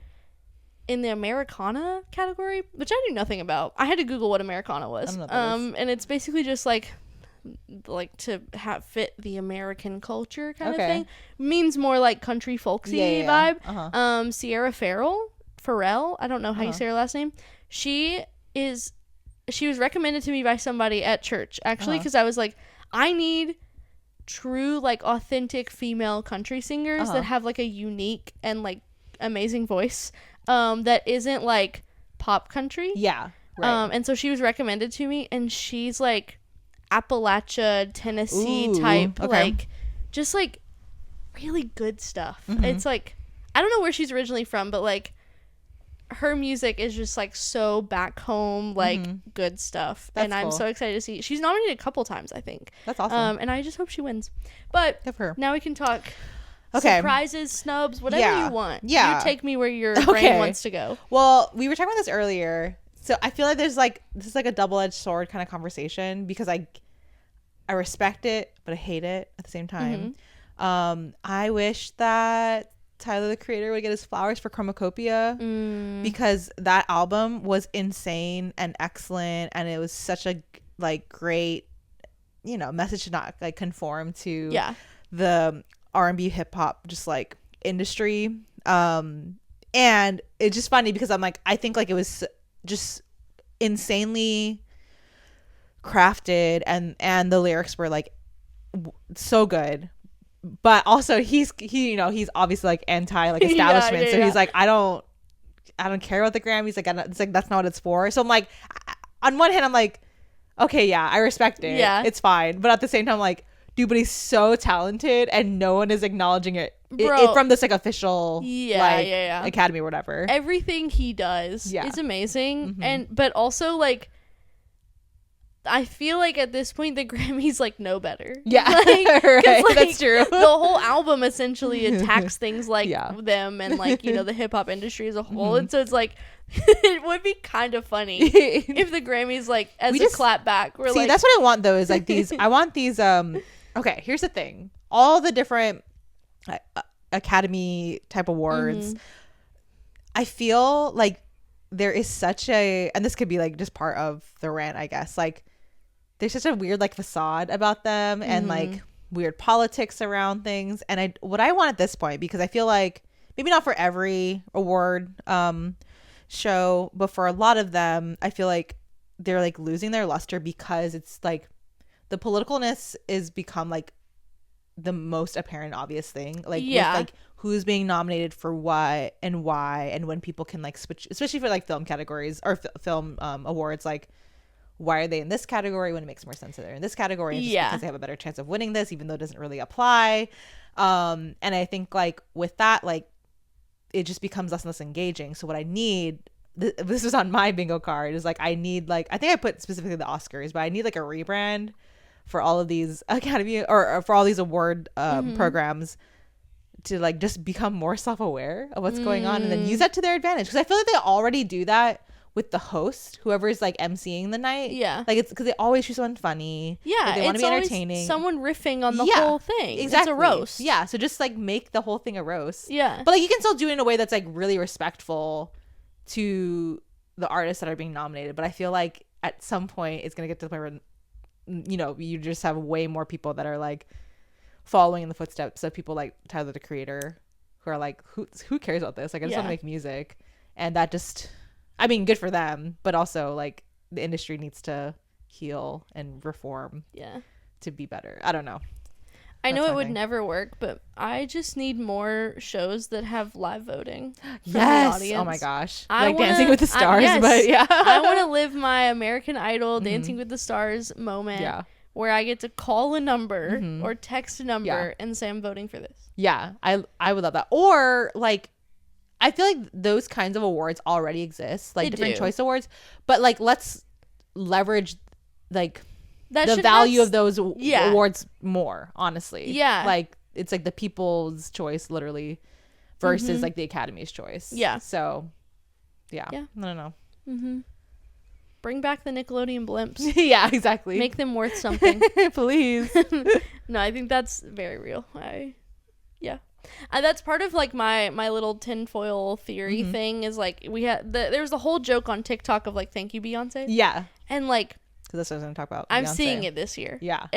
in the Americana category, which I knew nothing about. I had to Google what Americana was. And it's basically just like to fit the American culture kind of thing. Means more like country folksy vibe. Sierra Farrell, I don't know how you say her last name. She was recommended to me by somebody at church, actually, because I was like, I need true like authentic female country singers that have like a unique and like amazing voice that isn't like pop country. And so she was recommended to me, and she's like Appalachia, Tennessee type, like just like really good stuff. It's like, I don't know where she's originally from, but like her music is just like so back home, like good stuff. That's cool. I'm so excited to see. She's nominated a couple times, I think. That's awesome. And I just hope she wins. But now we can talk surprises, snubs, whatever you want. You take me where your brain wants to go. Well, we were talking about this earlier. So I feel like this is like a double-edged sword kind of conversation, because I respect it, but I hate it at the same time. I wish that Tyler the Creator would get his flowers for Chromacopia, because that album was insane and excellent, and it was such a like great, you know, message to not like conform to the R&B hip hop just like industry. And it's just funny because I'm like, I think like it was just insanely crafted, and the lyrics were like so good, but also he's obviously like anti like establishment. So he's like, I don't care about the Grammys. Like, it's like, that's not what it's for. So I'm like, on one hand, I'm like, okay, yeah, I respect it. Yeah, it's fine. But at the same time, I'm like, dude, but he's so talented and no one is acknowledging it, from this like official academy or whatever. Everything he does is amazing. And but also like, I feel like at this point the Grammys like know better. Yeah, like, right. Like, that's true. The whole album essentially attacks things like them and like, you know, the hip hop industry as a whole. And so it's like, it would be kind of funny if the Grammys like clap back. See, that's what I want though, is like these. I want these. Okay, here's the thing. All the different Academy type awards. I feel like there is such a, and this could be like just part of the rant, I guess. Like, there's such a weird like facade about them and like weird politics around things. And what I want at this point, because I feel like maybe not for every award show, but for a lot of them, I feel like they're like losing their luster because it's like the politicalness is become like the most apparent obvious thing. Like, with, like, who's being nominated for what and why, and when people can like switch, especially for like film categories or film awards, like, why are they in this category when it makes more sense that they're in this category? Just because they have a better chance of winning this, even though it doesn't really apply. And I think like with that, like, it just becomes less and less engaging. So what I need, this was on my bingo card, is like, I need like, I think I put specifically the Oscars, but I need like a rebrand for all of these Academy or for all these award programs to like just become more self-aware of what's going on and then use that to their advantage. Because I feel like they already do that with the host, whoever's like emceeing the night. Yeah, like, it's because they always choose someone funny. Yeah, like, they want to be entertaining. Someone riffing on the whole thing. Exactly. It's a roast. Yeah, so just like make the whole thing a roast. Yeah, but like you can still do it in a way that's like really respectful to the artists that are being nominated. But I feel like at some point it's gonna get to the point where, you know, you just have way more people that are like following in the footsteps of people like Tyler the Creator, who are like, who cares about this? Like, I just want to make music. And that just, I mean, good for them, but also like the industry needs to heal and reform to be better. I don't know. I know it would never work, but I just need more shows that have live voting from the audience. Oh my gosh. Dancing with the Stars, but yeah. I want to live my American Idol Dancing with the Stars moment where I get to call a number or text a number and say I'm voting for this. Yeah, I would love that. Or like, I feel like those kinds of awards already exist, like different choice awards, but like, let's leverage like the value of those awards more, honestly. Yeah, like, it's like the people's choice literally versus like the Academy's choice. Yeah, so I don't know. Bring back the Nickelodeon blimps. Yeah, exactly. Make them worth something. Please. No, I think that's very real. That's part of like my little tinfoil theory thing, is like, we had there was a whole joke on TikTok of like, thank you Beyonce. Yeah. And like, because that's what I was gonna talk about. I'm seeing it this year. Yeah.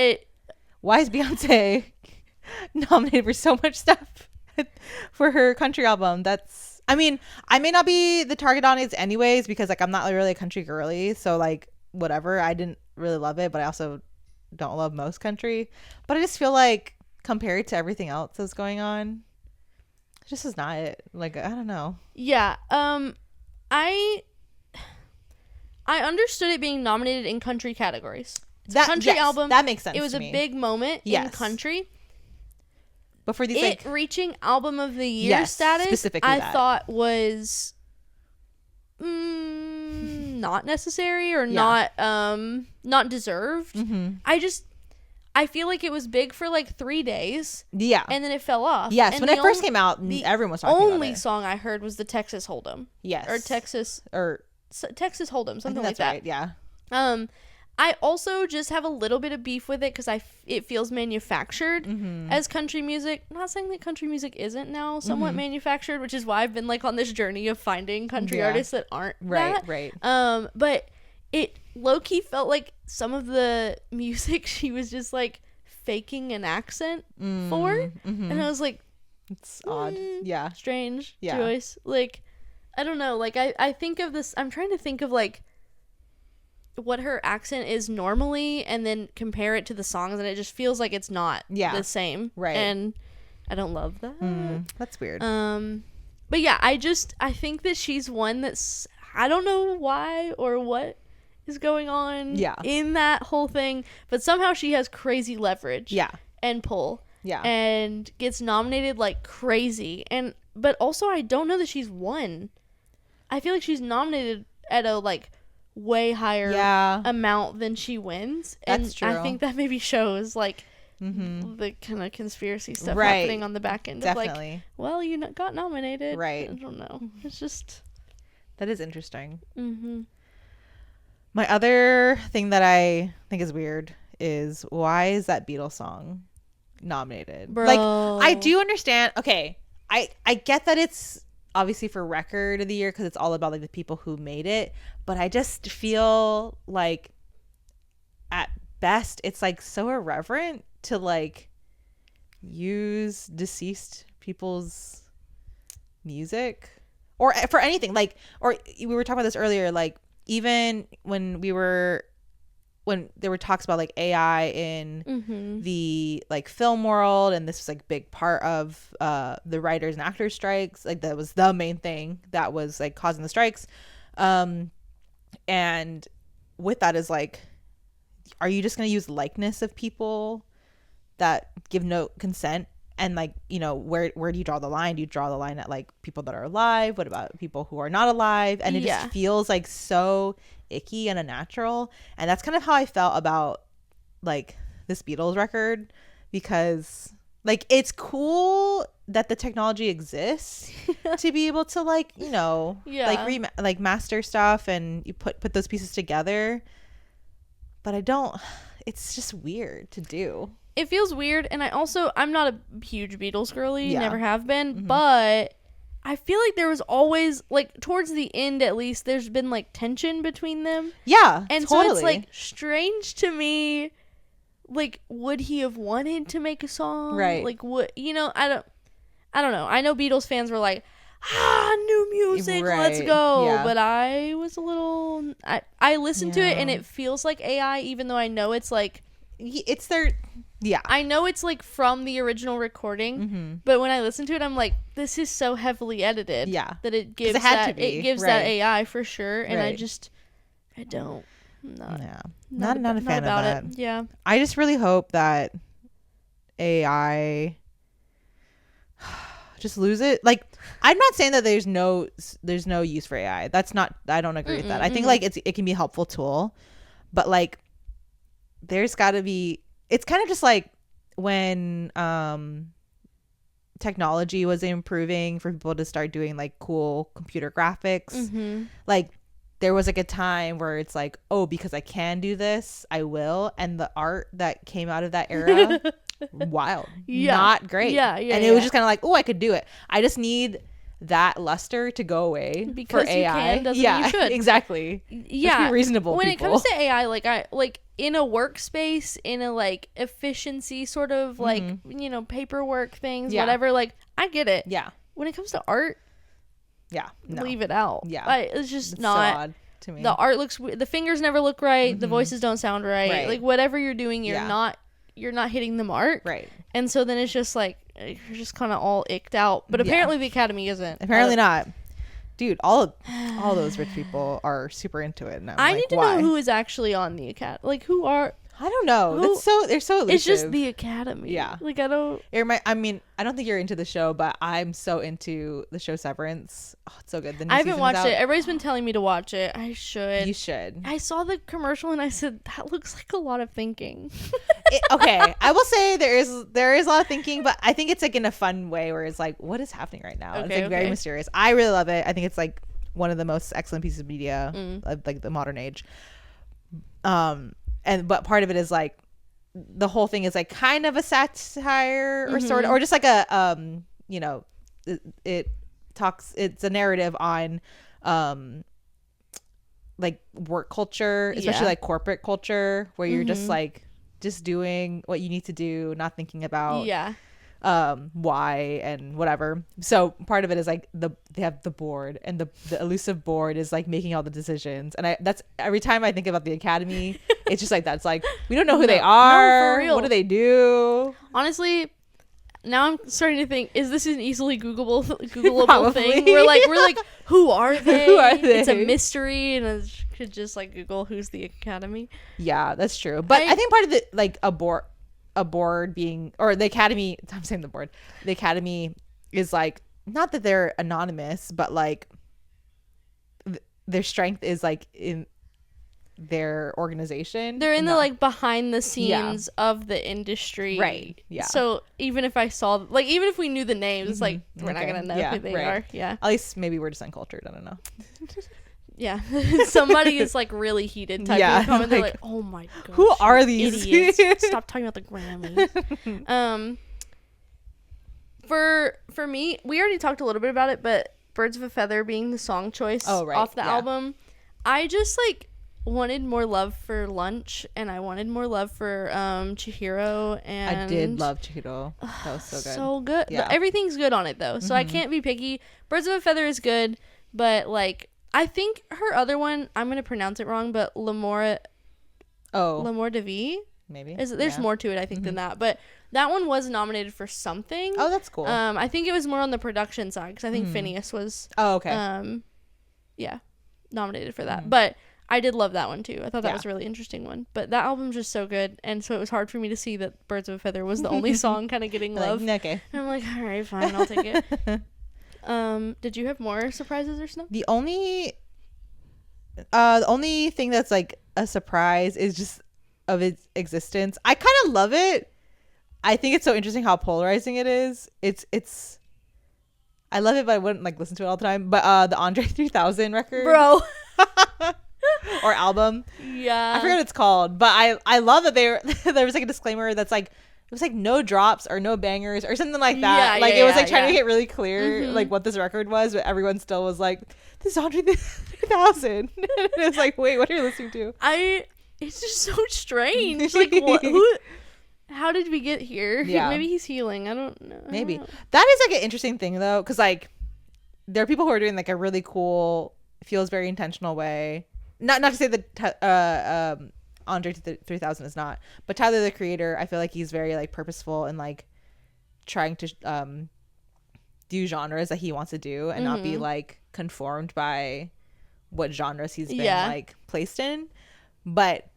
Why is Beyonce nominated for so much stuff for her country album? That's, I mean, I may not be the target audience anyways, because like, I'm not really a country girly, so like, whatever. I didn't really love it, but I also don't love most country. But I just feel like, compared to everything else that's going on, it just is not it. Like, I don't know. Yeah. I understood it being nominated in country categories. It's a country album. That makes sense. It was a big moment in country. But for these, like, reaching album of the year status, specifically I thought was not necessary or not deserved. I feel like it was big for like 3 days. Yeah. And then it fell off. Yes. And when it first came out, everyone was talking about it. The only song I heard was the Texas Hold'em. Yes. Or Texas Hold'em, something like that. Right, yeah. I also just have a little bit of beef with it because it feels manufactured as country music. I'm not saying that country music isn't now somewhat manufactured, which is why I've been like on this journey of finding country artists that aren't that. Right. But it low-key felt like some of the music she was just like faking an accent for, and I was like, it's odd. Yeah, strange choice. Like, I don't know, like I think of this, I'm trying to think of like what her accent is normally and then compare it to the songs, and it just feels like it's not the same. Right. And I don't love that. That's weird. But yeah, I think that she's one that's, I don't know why or what is going on in that whole thing, but somehow she has crazy leverage and pull and gets nominated like crazy. But also I don't know that she's won. I feel like she's nominated at a like way higher amount than she wins, and that's true. I think that maybe shows like the kind of conspiracy stuff happening on the back end of like, well, you got nominated, right? I don't know, it's just, that is interesting. My other thing that I think is weird is, why is that Beatles song nominated? Bro. Like, I do understand, okay, I get that it's obviously for record of the year because it's all about like the people who made it, but I just feel like at best it's like so irreverent to like use deceased people's music or for anything, like, or we were talking about this earlier, like even when there were talks about like AI in the like film world, and this was like big part of the writers and actors strikes, like that was the main thing that was like causing the strikes, and with that is like, are you just going to use likeness of people that give no consent? And like, you know, where do you draw the line? Do you draw the line at like people that are alive? What about people who are not alive? And it just feels like so icky and unnatural. And that's kind of how I felt about like this Beatles record, because like it's cool that the technology exists to be able to like, you know, like master stuff and you put those pieces together. But it's just weird to do. It feels weird, and I'm not a huge Beatles girly, never have been, but I feel like there was always, like, towards the end at least, there's been, like, tension between them. Yeah, and totally. So it's, like, strange to me, like, would he have wanted to make a song? Right. Like, what, you know, I don't know. I know Beatles fans were like, new music, let's go. Yeah. But I was a little, I listened to it, and it feels like AI, even though I know it's, like, it's their... Yeah. I know it's like from the original recording, but when I listen to it, I'm like, this is so heavily edited. Yeah. That it gives that AI for sure. And I don't. Not a fan of that. It. Yeah. I just really hope that AI just lose it. Like, I'm not saying that there's no use for AI. That's not, I don't agree with that. I think like it can be a helpful tool, but like there's got to be, it's kind of just like when technology was improving for people to start doing like cool computer graphics. Like there was like a time where it's like, oh, because I can do this, I will. And the art that came out of that era, wild. Not great. And it was just kind of like, oh, I could do it. I just need that luster to go away because for AI. Can, doesn't mean you should. Exactly. Yeah. Let's be reasonable when people. It comes to AI, like in a workspace, in a like efficiency sort of like, you know, paperwork things, whatever, like I get it. Yeah. When it comes to art, leave it out. Yeah. Like, it's just not so odd to me. The art looks the fingers never look right, the voices don't sound right. Like whatever you're doing, you're not hitting the mark. Right. And so then it's just like you're just kind of all icked out. But apparently the Academy isn't. Apparently not. Dude, all those rich people are super into it. And I need to know who is actually on the Academy. Like, who are... I don't know. They're so elusive. It's just the Academy. Yeah. Like, I don't... I don't think you're into the show, but I'm so into the show Severance. Oh, it's so good. The new I haven't watched it. Everybody's been telling me to watch it. I should. You should. I saw the commercial and I said, that looks like a lot of thinking. Okay. I will say there is a lot of thinking, but I think it's like in a fun way where it's like, what is happening right now? It's like very mysterious. I really love it. I think it's like one of the most excellent pieces of media of like the modern age. But part of it is like the whole thing is like kind of a satire or sort of, or just like a you know, it's a narrative on like work culture, especially like corporate culture, where you're just like just doing what you need to do, not thinking about why and whatever. So part of it is like they have the board, and the elusive board is like making all the decisions, and that's every time I think about the Academy, it's just like that's like we don't know who they are. No, for real. What do they do? Honestly, now I'm starting to think, is this an easily Googleable thing? We're like, who are they? Who are they? It's a mystery, and I could just like Google who's the Academy. Yeah, that's true. But I think part of the like a board being, or the Academy, I'm saying the board, the Academy is like, not that they're anonymous, but like their strength is like in their organization. They're in the like behind the scenes of the industry, right? Yeah. So even if I saw, like, even if we knew the names, it's like we're not gonna know who they are. Yeah. At least maybe we're just uncultured. I don't know. Yeah. Somebody is like really heated typing a comment. They're like, oh my gosh, who are these idiots? Stop talking about the Grammys. For me, we already talked a little bit about it, but Birds of a Feather being the song choice off the album, I just like wanted more love for Lunch, and I wanted more love for Chihiro, and I did love Chihiro. That was so good. So good. Yeah. Everything's good on it though, so I can't be picky. Birds of a Feather is good, but like I think her other one, I'm gonna pronounce it wrong, but L'amour de vie, maybe there's more to it I think than that, but that one was nominated for something. Oh, that's cool. I think it was more on the production side, because I think Phineas was nominated for that, but I did love that one too. I thought that was a really interesting one. But that album's just so good, and so it was hard for me to see that Birds of a Feather was the only song kind of getting love. Like, okay. And I'm like, all right, fine, I'll take it. Did you have more surprises or stuff? The only thing that's like a surprise is just of its existence. I kind of love it. I think it's so interesting how polarizing it is. It's I love it, but I wouldn't like listen to it all the time. But the Andre 3000 record, bro. Or album, yeah, I forget what it's called, but I love that there was like a disclaimer that's like, it was like no drops or no bangers or something like that. It was like trying to get really clear like what this record was, but everyone still was like, this is Andre 3000. It's like, wait, what are you listening to? It's just so strange. Like, how did we get here? Yeah, maybe he's healing. I don't know. Maybe that is like an interesting thing though, because like there are people who are doing like a really cool, feels very intentional way. Not to say that Andre 3000 is not, but Tyler the Creator, I feel like he's very like purposeful and like trying to do genres that he wants to do and not be like conformed by what genres he's been like placed in. But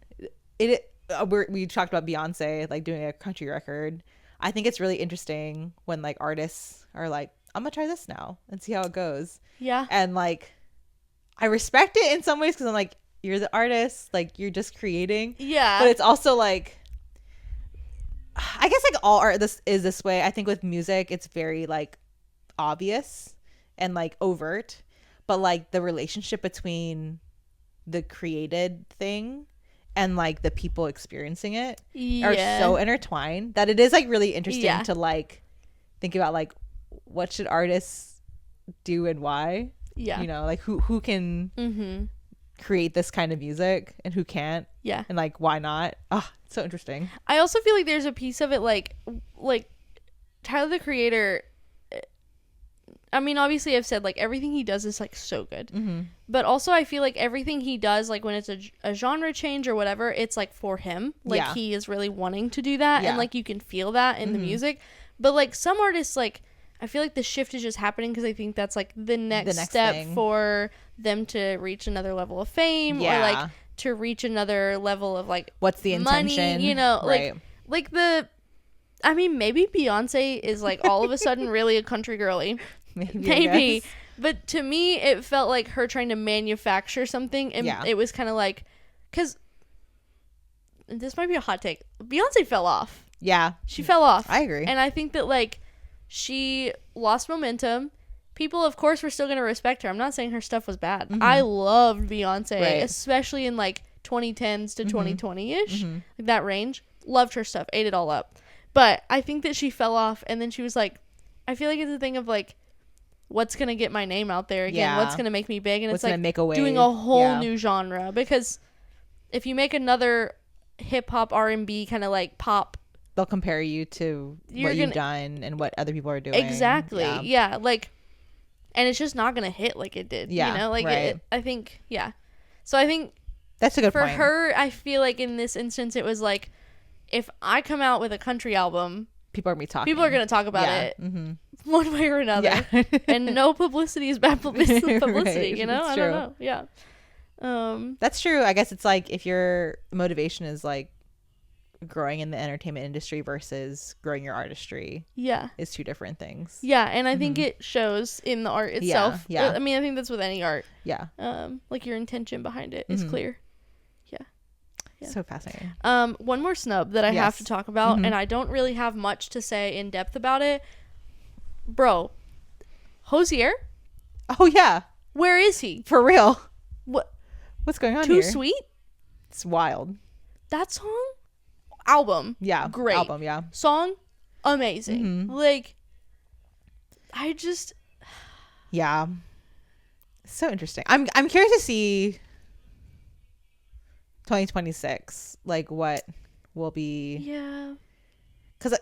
we talked about Beyonce like doing a country record. I think it's really interesting when like artists are like, I'm gonna try this now and see how it goes. Yeah. And like I respect it in some ways, because I'm like, you're the artist, like you're just creating. Yeah. But it's also like, I guess like all art is this way. I think with music, it's very like obvious and like overt, but like the relationship between the created thing and like the people experiencing it are so intertwined that it is like really interesting to like think about like, what should artists do and why? Yeah, you know, like who can create this kind of music and who can't. Yeah. And like, why not? Oh, it's so interesting. I also feel like there's a piece of it like Tyler the Creator, I mean, obviously I've said like everything he does is like so good, but also I feel like everything he does, like when it's a genre change or whatever, it's like for him, like he is really wanting to do that, and like you can feel that in the music. But like some artists, like I feel like the shift is just happening because I think that's like the next step thing for them to reach another level of fame, or like to reach another level of like, what's the intention, money, you know, like the, I mean, maybe Beyonce is like all of a sudden really a country girly, maybe. But to me it felt like her trying to manufacture something, and it was kind of like, because this might be a hot take, Beyonce fell off. She fell off. I agree. And I think that like she lost momentum. People, of course, were still going to respect her. I'm not saying her stuff was bad. I loved Beyonce, especially in like 2010s to 2020-ish, like that range. Loved her stuff, ate it all up. But I think that she fell off, and then she was like, I feel like it's a thing of like, what's going to get my name out there again? What's going to make me big? And what's it's like make a wave? Doing a whole new genre. Because if you make another hip-hop R&B kind of like pop they'll compare you to what you've done and what other people are doing. Exactly. Yeah. Like, and it's just not gonna hit like it did. Yeah, You know, like right. I think. Yeah. So I think that's a good point. For her, I feel like in this instance, it was like, if I come out with a country album, people are gonna be talking. People are gonna talk about it one way or another, and no publicity is bad publicity. Right. You know, It's I true. don't know. Yeah. That's true. I guess it's like if your motivation is like growing in the entertainment industry versus growing your artistry, is two different things. Yeah, and I think it shows in the art itself. Yeah. I mean, I think that's with any art. Yeah. Like your intention behind it is clear. Yeah. So fascinating. One more snub that I have to talk about, and I don't really have much to say in depth about it. Bro, Hozier? Oh yeah. Where is he? For real. What's going on Too here? Sweet? It's wild. That song? Album. Yeah. Great. Album, yeah. Song? Amazing. Like, I just... Yeah. So interesting. I'm curious to see 2026, like what will be. Yeah. Because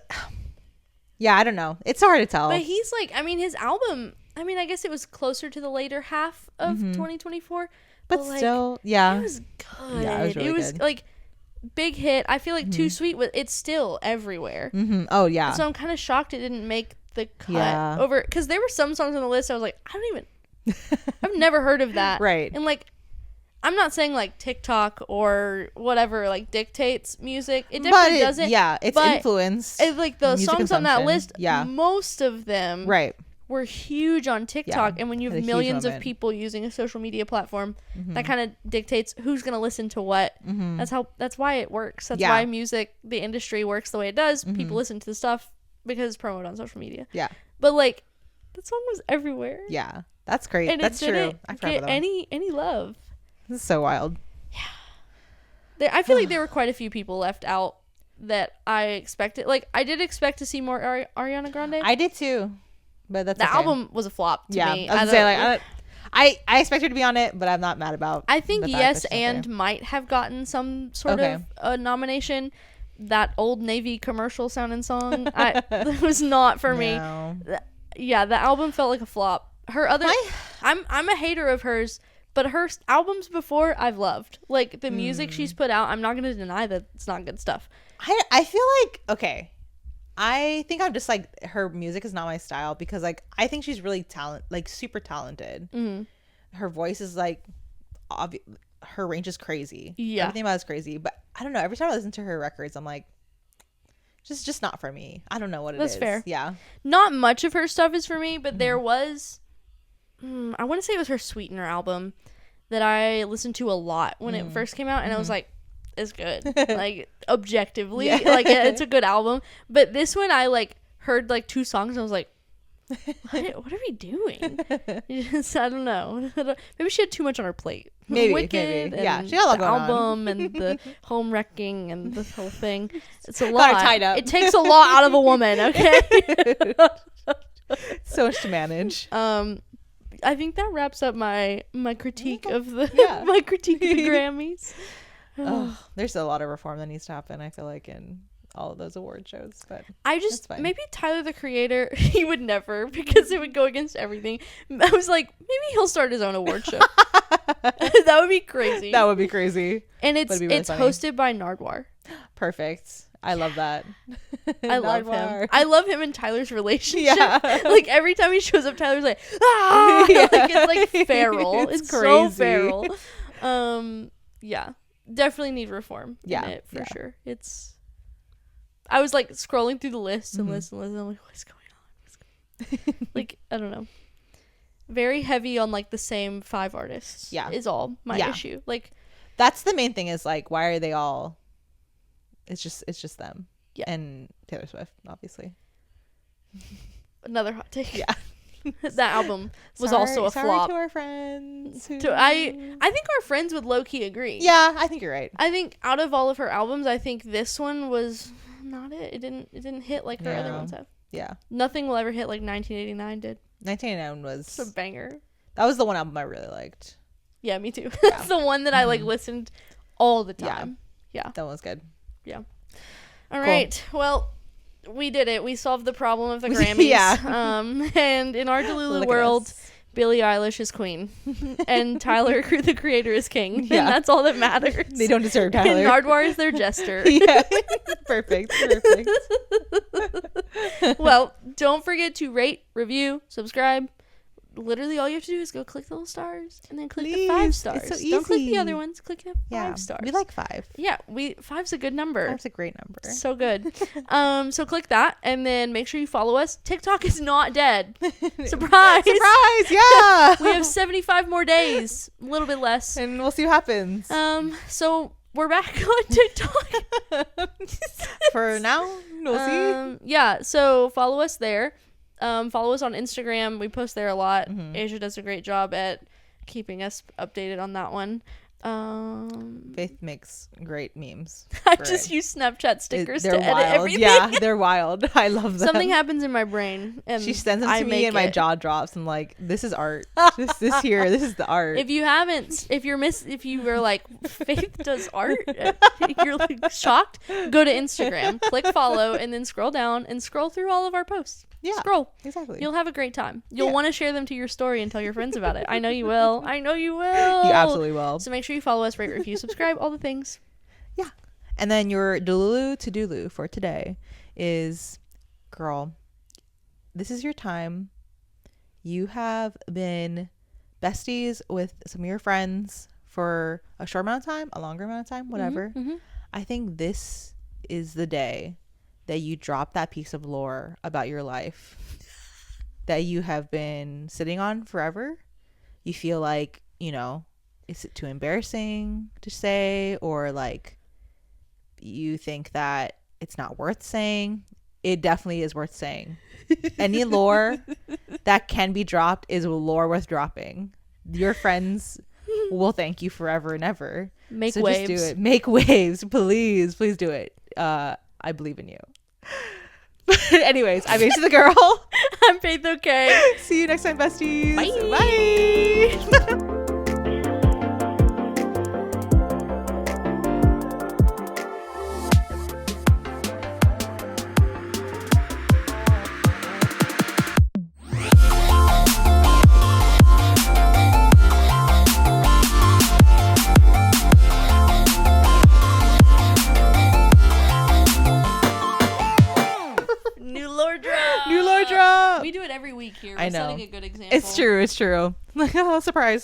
I don't know, it's so hard to tell. But he's like, I mean, his album, I mean, I guess it was closer to the later half of 2024, but like, still, yeah, it was good. Yeah, it was really good. Like big hit. I feel like Too Sweet, it's still everywhere. Oh yeah. So I'm kind of shocked it didn't make the cut Yeah. over, because there were some songs on the list I was like, I've never heard of that. Right. And like, I'm not saying like TikTok or whatever like dictates music. It definitely doesn't. Yeah, it's influenced. Like the songs on that list, yeah, most of them were huge on TikTok. And when you have millions of people using a social media platform, that kind of dictates who's going to listen to what. That's why it works. That's why music, the industry works the way it does. People listen to the stuff because it's promoted on social media. Yeah. But like, that song was everywhere. Yeah. That's great. And that's it true. didn't I forgot get about that. any love. This is so wild. Yeah. I feel like there were quite a few people left out that I expected. Like, I did expect to see more Ariana Grande. I did too. But that's the album was a flop to me. I was say, like, I expect her to be on it, but I'm not mad about. I think Yes and might have gotten some sort of a nomination. That Old Navy commercial sounding song, it was not for me. Yeah, the album felt like a flop. Her other, I'm a hater of hers, but her albums before I've loved. Like the music she's put out, I'm not gonna deny that it's not good stuff. I feel like I think I'm just like, her music is not my style, because like I think she's really super talented. Her voice is like her range is crazy. Yeah, everything about it is crazy. But I don't know, every time I listen to her records, I'm like, just not for me. I don't know what it is. That's fair. Yeah, not much of her stuff is for me, but there was I want to say it was her Sweetener album that I listened to a lot when it first came out, and I was like, it's good. Like objectively, like it's a good album. But this one, I like heard like 2 songs and I was like, what are we doing? I don't know. Maybe she had too much on her plate. Maybe, Wicked, yeah, she had a lot going album on. And the home wrecking and the whole thing. It's a Got lot. her tied up. It takes a lot out of a woman. Okay. So much to manage. I think that wraps up my critique of the my critique of the Grammys. There's a lot of reform that needs to happen, I feel like, in all of those award shows, but I just, maybe Tyler the Creator, he would never, because it would go against everything. I was like, maybe he'll start his own award show. That would be crazy. That would be crazy. And it's hosted by Nardwar. Perfect. I love that. I love him. I love him and Tyler's relationship. Like every time he shows up, Tyler's like, ah! Like it's like feral. It's crazy. So feral. Yeah. Definitely need reform in it for sure. I was like scrolling through the list and list. I'm like, what's going on? Like, I don't know. Very heavy on like the same 5 artists. Yeah. Is all my issue. Like, that's the main thing, is like, why are they all, it's just them. Yeah. And Taylor Swift, obviously. Another hot take. Yeah. That album was also a flop. To our friends. I think our friends would low-key agree. Yeah, I think you're right. I think out of all of her albums, I think this one was not it. It didn't hit like her other ones have. Yeah. Nothing will ever hit like 1989 did. 1989 was a banger. That was the one album I really liked. Yeah, me too. That's the one that I like listened all the time. Yeah. That one was good. Yeah. All right. Well, we did it. We solved the problem of the Grammys. Yeah. And in our delulu Look at world, us. Billie Eilish is queen, and Tyler, the creator, is king. Yeah. And that's all that matters. They don't deserve And Tyler. Nardwar is their jester. Yeah. Perfect. Well, don't forget to rate, review, subscribe. Literally, all you have to do is go click the little stars and then click the 5 Please. stars. It's so Don't click the easy. other ones. Click the 5 stars. We like 5. Yeah, 5's a good number. 5's a great number. So good. So click that and then make sure you follow us. TikTok is not dead. Surprise! Surprise! Yeah. We have 75 more days. A little bit less. And we'll see what happens. So we're back on TikTok. For now, we'll see. Yeah, so follow us there. Follow us on Instagram. We post there a lot. Asia does a great job at keeping us updated on that one. Faith makes great memes. I for just it. use Snapchat stickers to They're edit wild. everything. Yeah, they're wild. I love them. Something happens in my brain, and She sends them I to me, make and my it. jaw drops. I'm like, this is art. this is the art. If you haven't, if you were like, Faith does art, you're like shocked, go to Instagram, click follow, and then scroll down and scroll through all of our posts. Yeah, Scroll. exactly. You'll have a great time. You'll Yeah. want to share them to your story and tell your friends about it. I know you will. I know you will. You absolutely will. So make sure you follow us, rate, review, subscribe, all the things. Yeah. And then your delulu to do for today is, girl, this is your time. You have been besties with some of your friends for a short amount of time, a longer amount of time, whatever. Mm-hmm. I think this is the day that you drop that piece of lore about your life that you have been sitting on forever. You feel like, is it too embarrassing to say, or like you think that it's not worth saying? It definitely is worth saying. Any lore that can be dropped is lore worth dropping. Your friends will thank you forever and ever. Make so waves. Just do it. Make waves. Please do it. I believe in you. Anyways, I'm Asia the girl. I'm Faith Okay. See you next time, besties. Bye. Bye. New lore drop. New lore drop. We do it every week here. I We're know. setting a good example. It's true. Like, oh, surprise.